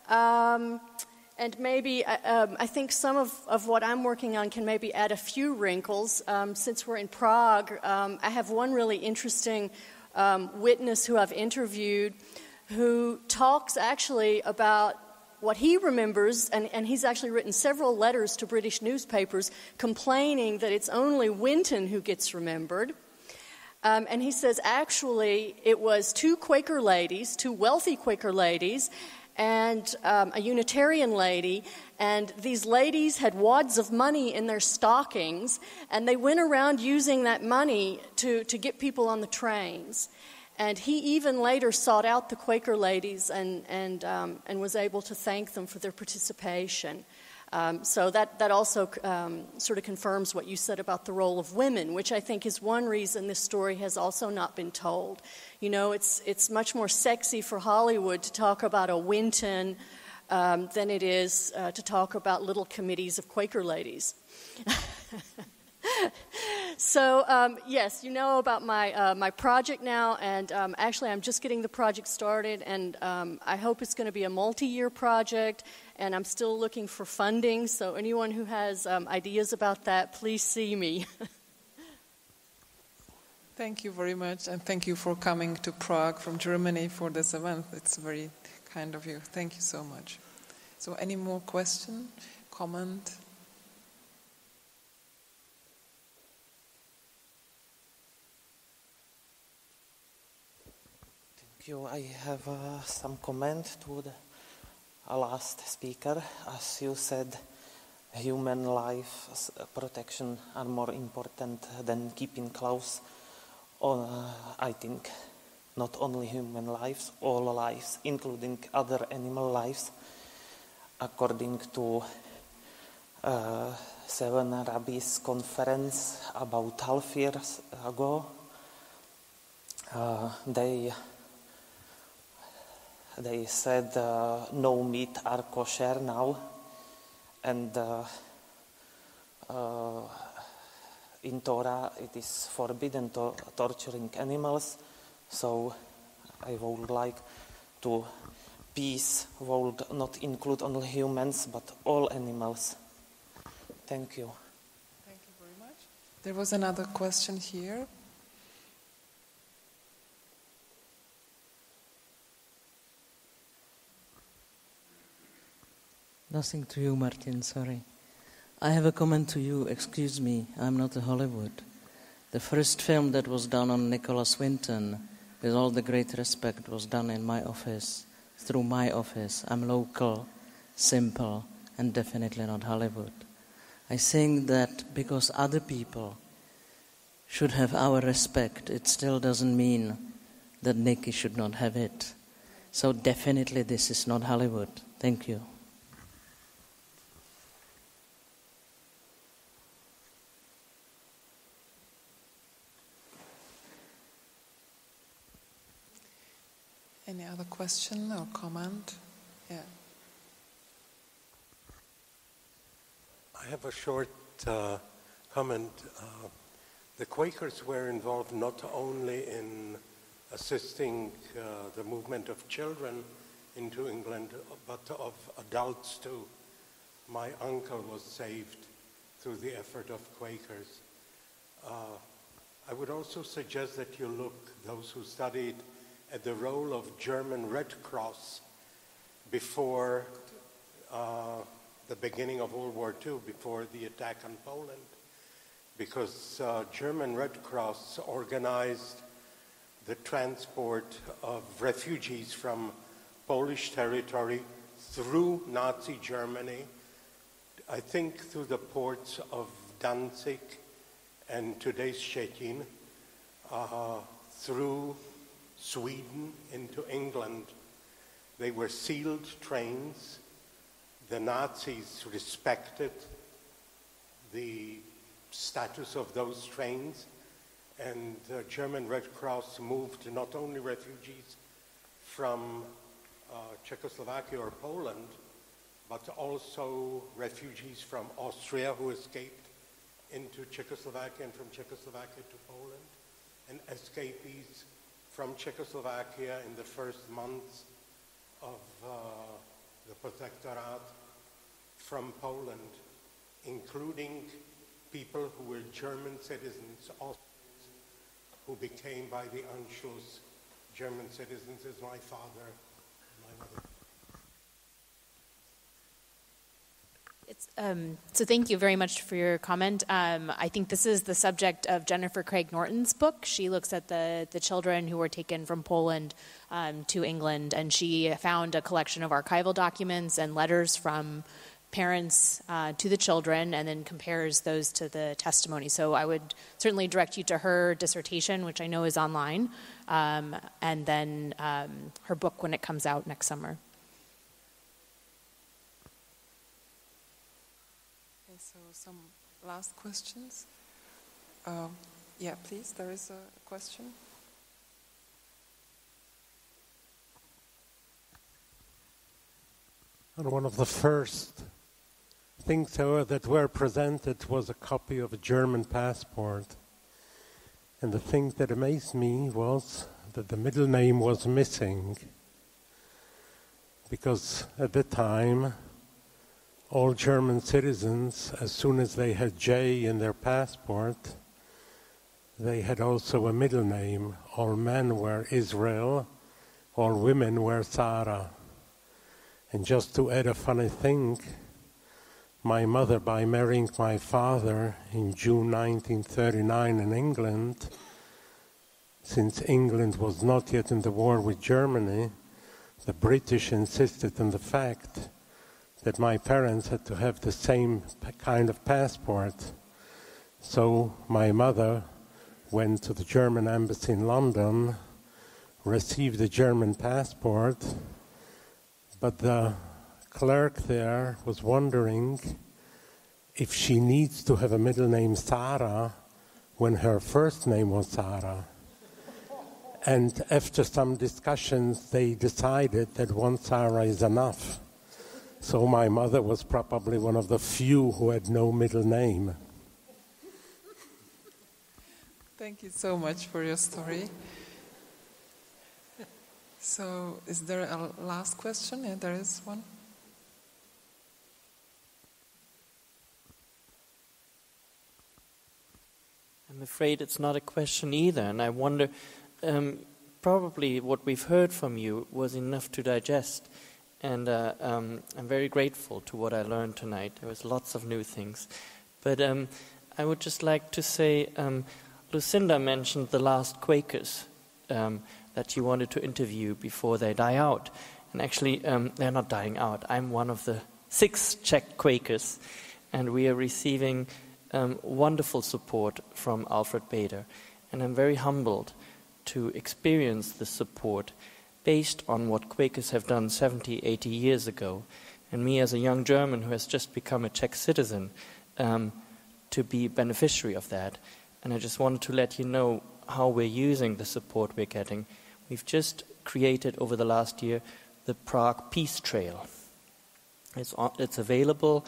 And maybe I think some of what I'm working on can maybe add a few wrinkles. Since we're in Prague, I have one really interesting witness who I've interviewed who talks actually about what he remembers, and he's actually written several letters to British newspapers complaining that it's only Winton who gets remembered. And he says actually it was two wealthy Quaker ladies, and a Unitarian lady, and these ladies had wads of money in their stockings, and they went around using that money to get people on the trains. And he even later sought out the Quaker ladies and was able to thank them for their participation. So that also sort of confirms what you said about the role of women, which I think is one reason this story has also not been told. It's much more sexy for Hollywood to talk about a Winton than it is to talk about little committees of Quaker ladies. So, yes, you know about my project now, and actually I'm just getting the project started, and I hope it's going to be a multi-year project, and I'm still looking for funding, so anyone who has ideas about that, please see me. Thank you very much, and thank you for coming to Prague from Germany for this event. It's very kind of you. Thank you so much. So any more question, comment? I have some comment to the last speaker. As you said, human life protection are more important than keeping close on, I think, not only human lives, all lives, including other animal lives. According to 7 Rabbis conference about half years ago, they said no meat are kosher now, and in Torah it is forbidden to torturing animals. So I would like to peace would not include only humans but all animals. Thank you. Thank you very much. There was another question here. Nothing to you, Martin, sorry. I have a comment to you. Excuse me, I'm not a Hollywood. The first film that was done on Nicholas Winton, with all the great respect, was done in my office, through my office. I'm local, simple, and definitely not Hollywood. I think that because other people should have our respect, it still doesn't mean that Nicky should not have it. So definitely this is not Hollywood. Thank you. Any other question or comment? Yeah. I have a short comment. The Quakers were involved not only in assisting the movement of children into England, but of adults too. My uncle was saved through the effort of Quakers. I would also suggest that you look, those who studied, at the role of German Red Cross before the beginning of World War II, before the attack on Poland, because German Red Cross organized the transport of refugees from Polish territory through Nazi Germany, I think through the ports of Danzig and today's Szczecin, through Sweden into England. They were sealed trains. The Nazis respected the status of those trains, and the German Red Cross moved not only refugees from Czechoslovakia or Poland, but also refugees from Austria who escaped into Czechoslovakia and from Czechoslovakia to Poland, and escapees from Czechoslovakia in the first months of the Protectorate from Poland, including people who were German citizens, Austrians, who became by the Anschluss German citizens, as my father and my mother. So thank you very much for your comment. I think this is the subject of Jennifer Craig Norton's book. She looks at the children who were taken from Poland to England, and she found a collection of archival documents and letters from parents to the children, and then compares those to the testimony. So I would certainly direct you to her dissertation, which I know is online, and then her book when it comes out next summer. So some last questions? Yeah, please, there is a question. And one of the first things that were presented was a copy of a German passport. And the thing that amazed me was that the middle name was missing. Because at the time, all German citizens, as soon as they had J in their passport, they had also a middle name. All men were Israel, all women were Sarah. And just to add a funny thing, my mother, by marrying my father in June 1939 in England, since England was not yet in the war with Germany, the British insisted on the fact that my parents had to have the same kind of passport. So my mother went to the German embassy in London, received a German passport, but the clerk there was wondering if she needs to have a middle name Sarah when her first name was Sarah. And after some discussions, they decided that one Sarah is enough. So my mother was probably one of the few who had no middle name. Thank you so much for your story. So, is there a last question? Yeah, there is one. I'm afraid it's not a question either, and I wonder, probably what we've heard from you was enough to digest, and I'm very grateful to what I learned tonight. There was lots of new things. But I would just like to say, Lucinda mentioned the last Quakers that you wanted to interview before they die out. And actually, they're not dying out. I'm one of the 6 Czech Quakers, and we are receiving wonderful support from Alfred Bader. And I'm very humbled to experience the support based on what Quakers have done 70, 80 years ago. And me as a young German who has just become a Czech citizen, to be beneficiary of that. And I just wanted to let you know how we're using the support we're getting. We've just created over the last year the Prague Peace Trail. It's available.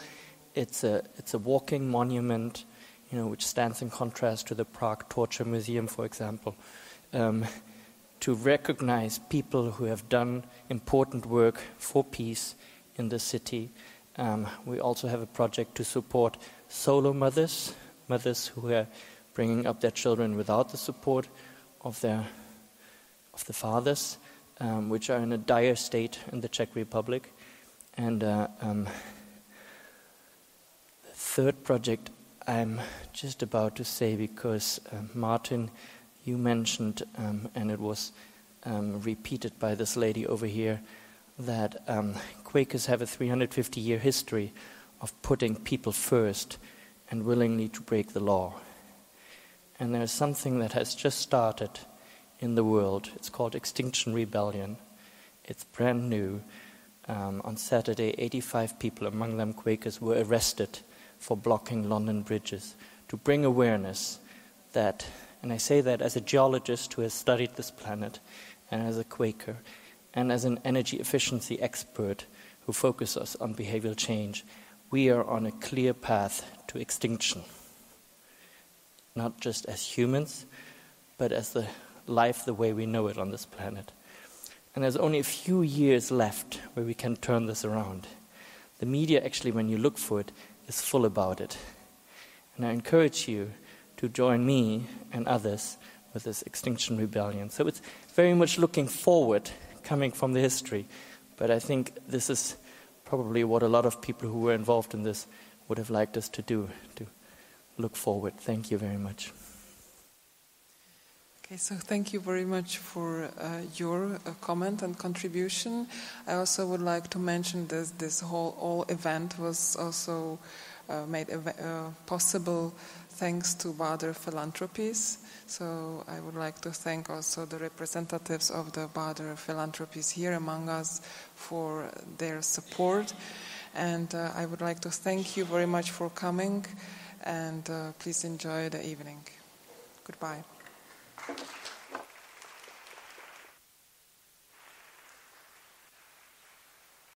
It's a walking monument, which stands in contrast to the Prague Torture Museum, for example, to recognize people who have done important work for peace in the city. We also have a project to support solo mothers who are bringing up their children without the support of the fathers, which are in a dire state in the Czech Republic. And the third project I'm just about to say, because Martin, you mentioned, and it was repeated by this lady over here, that Quakers have a 350-year history of putting people first and willingly to break the law. And there's something that has just started in the world. It's called Extinction Rebellion. It's brand new. On Saturday, 85 people, among them Quakers, were arrested for blocking London bridges to bring awareness that, and I say that as a geologist who has studied this planet, and as a Quaker, and as an energy efficiency expert who focuses on behavioral change, we are on a clear path to extinction. Not just as humans, but as the life the way we know it on this planet. And there's only a few years left where we can turn this around. The media, actually, when you look for it, is full about it. And I encourage you to join me and others with this Extinction Rebellion. So it's very much looking forward, coming from the history. But I think this is probably what a lot of people who were involved in this would have liked us to do, to look forward. Thank you very much. Okay, so thank you very much for your comment and contribution. I also would like to mention that this whole event was also made possible thanks to Bader Philanthropies. So I would like to thank also the representatives of the Bader Philanthropies here among us for their support. And I would like to thank you very much for coming, and please enjoy the evening. Goodbye.